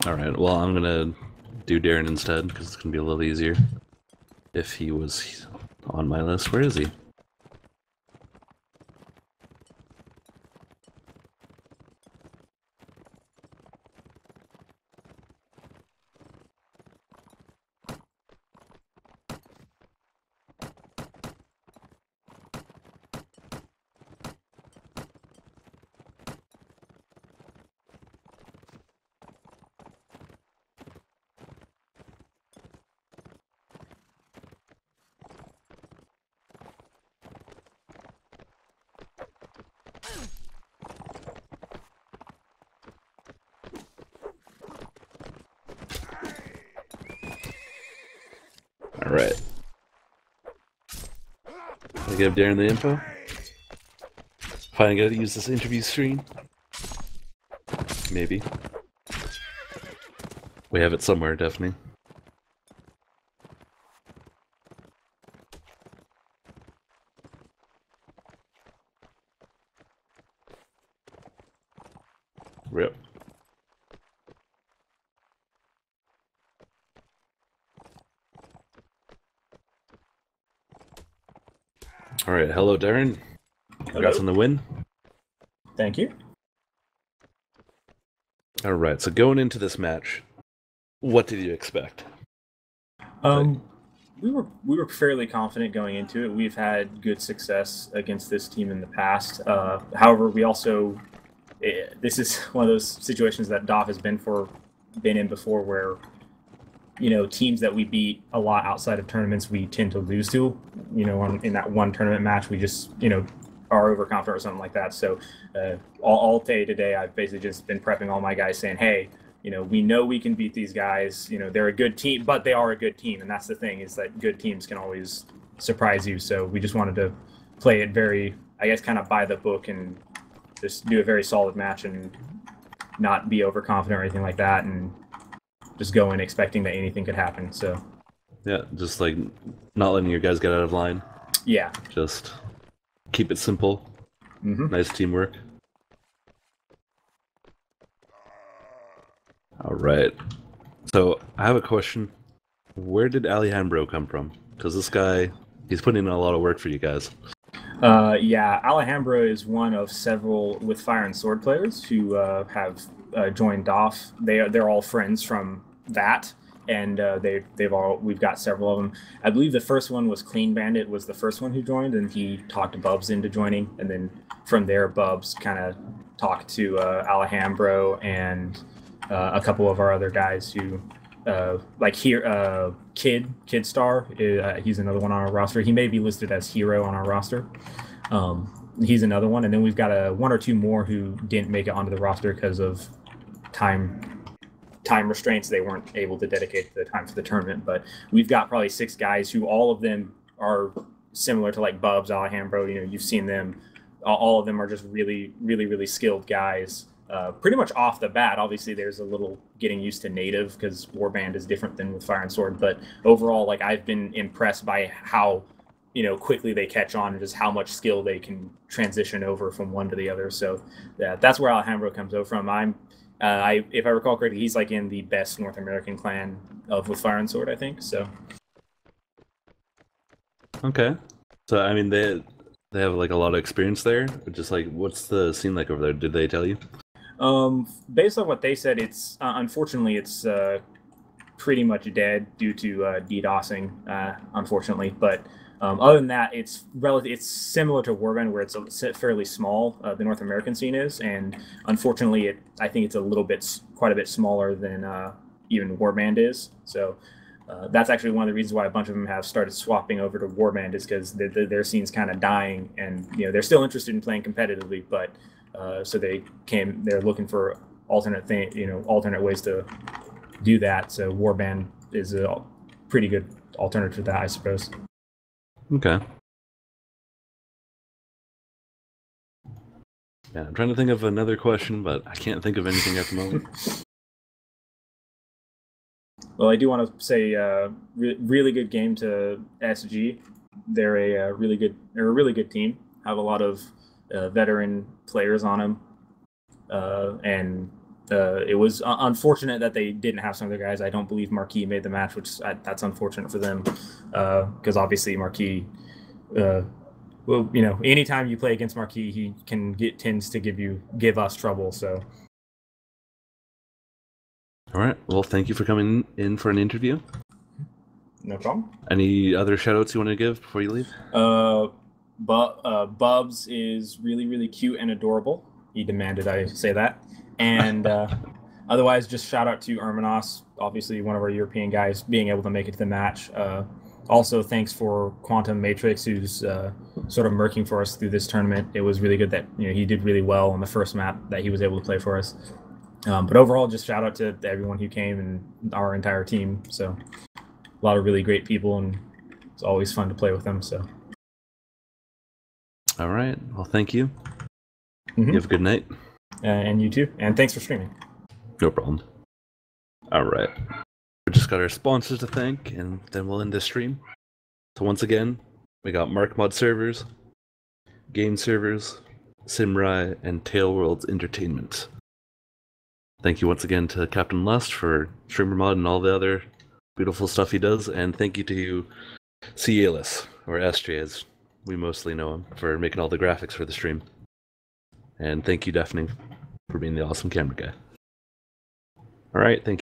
Alright, well, I'm gonna do Darren instead, because it's gonna be a little easier. If he was on my list. Where is he? Alright. I give Darren the info. Finally gotta use this interview screen. Maybe. We have it somewhere, definitely. Rip. Alright, hello Darren. Congrats on the win. Thank you. Alright, so going into this match, what did you expect? We were fairly confident going into it. We've had good success against this team in the past. However, we also this is one of those situations that DoF has been in before, where teams that we beat a lot outside of tournaments we tend to lose to. In that one tournament match, we just are overconfident or something like that. So all day today, I've basically just been prepping all my guys, saying, hey, we know we can beat these guys. They're a good team, but they are a good team, and that's the thing, is that good teams can always surprise you. So we just wanted to play it very, I guess, kind of by the book, and just do a very solid match and not be overconfident or anything like that, and just go in expecting that anything could happen. So yeah, just like not letting your guys get out of line. Yeah. Just keep it simple. Mm-hmm. Nice teamwork. All right. So I have a question. Where did Alejandro come from? Because this guy, he's putting in a lot of work for you guys. Yeah, Alejandro is one of several with Fire and Sword players who have joined DoF. They're all friends from that, and we've got several of them. I believe the first one was Clean Bandit was the first one who joined, and he talked Bubs into joining, and then from there Bubs kind of talked to Alejandro and a couple of our other guys who like here Kid Star, he's another one on our roster. He may be listed as Hero on our roster. He's another one, and then we've got one or two more who didn't make it onto the roster because of time restraints. They weren't able to dedicate the time for the tournament. But we've got probably 6 guys who all of them are similar to like Bubs, Alejandro. You've seen them. All of them are just really, really, really skilled guys. Pretty much off the bat. Obviously, there's a little getting used to native because Warband is different than with Fire and Sword. But overall, like, I've been impressed by how quickly they catch on and just how much skill they can transition over from one to the other. So that's where Alejandro comes over from. If I recall correctly, he's like in the best North American clan with Fire and Sword, I think. So. Okay. So I mean, they have like a lot of experience there. But just like, what's the scene like over there? Did they tell you? Based on what they said, it's unfortunately it's pretty much dead due to DDoSing, unfortunately. But other than that, it's similar to Warband, where it's fairly small. The North American scene is, and unfortunately, I think it's quite a bit smaller than even Warband is. So that's actually one of the reasons why a bunch of them have started swapping over to Warband, is because their scene's kind of dying, and they're still interested in playing competitively, but so they're looking for alternate ways to do that. So Warband is a pretty good alternative to that, I suppose. Okay. Yeah, I'm trying to think of another question, but I can't think of anything at the moment. Well, I do want to say really good game to SG. They're a really good team. Have a lot of veteran players on them, and it was unfortunate that they didn't have some of their guys. I don't believe Marquis made the match, that's unfortunate for them, because obviously Marquis. Well, anytime you play against Marquis, he tends to give us trouble. So. All right. Well, thank you for coming in for an interview. No problem. Any other shoutouts you want to give before you leave? Bubs is really, really cute and adorable. He demanded I say that. And otherwise, just shout out to Erminos, obviously one of our European guys, being able to make it to the match. Also, thanks for Quantum Matrix, who's sort of murking for us through this tournament. It was really good that he did really well on the first map that he was able to play for us. But overall, just shout out to everyone who came and our entire team. So a lot of really great people, and it's always fun to play with them. So. All right. Well, thank you. Mm-hmm. You have a good night. And you too. And thanks for streaming. No problem. All right. We just got our sponsors to thank, and then we'll end this stream. So once again, we got MarkMod Servers, Game Servers, Simrai, and Tailworlds Entertainment. Thank you once again to Captain Lust for StreamerMod and all the other beautiful stuff he does, and thank you to Cielis, or SJ as we mostly know him, for making all the graphics for the stream. And thank you, Deafening, for being the awesome camera guy. Alright, thank you.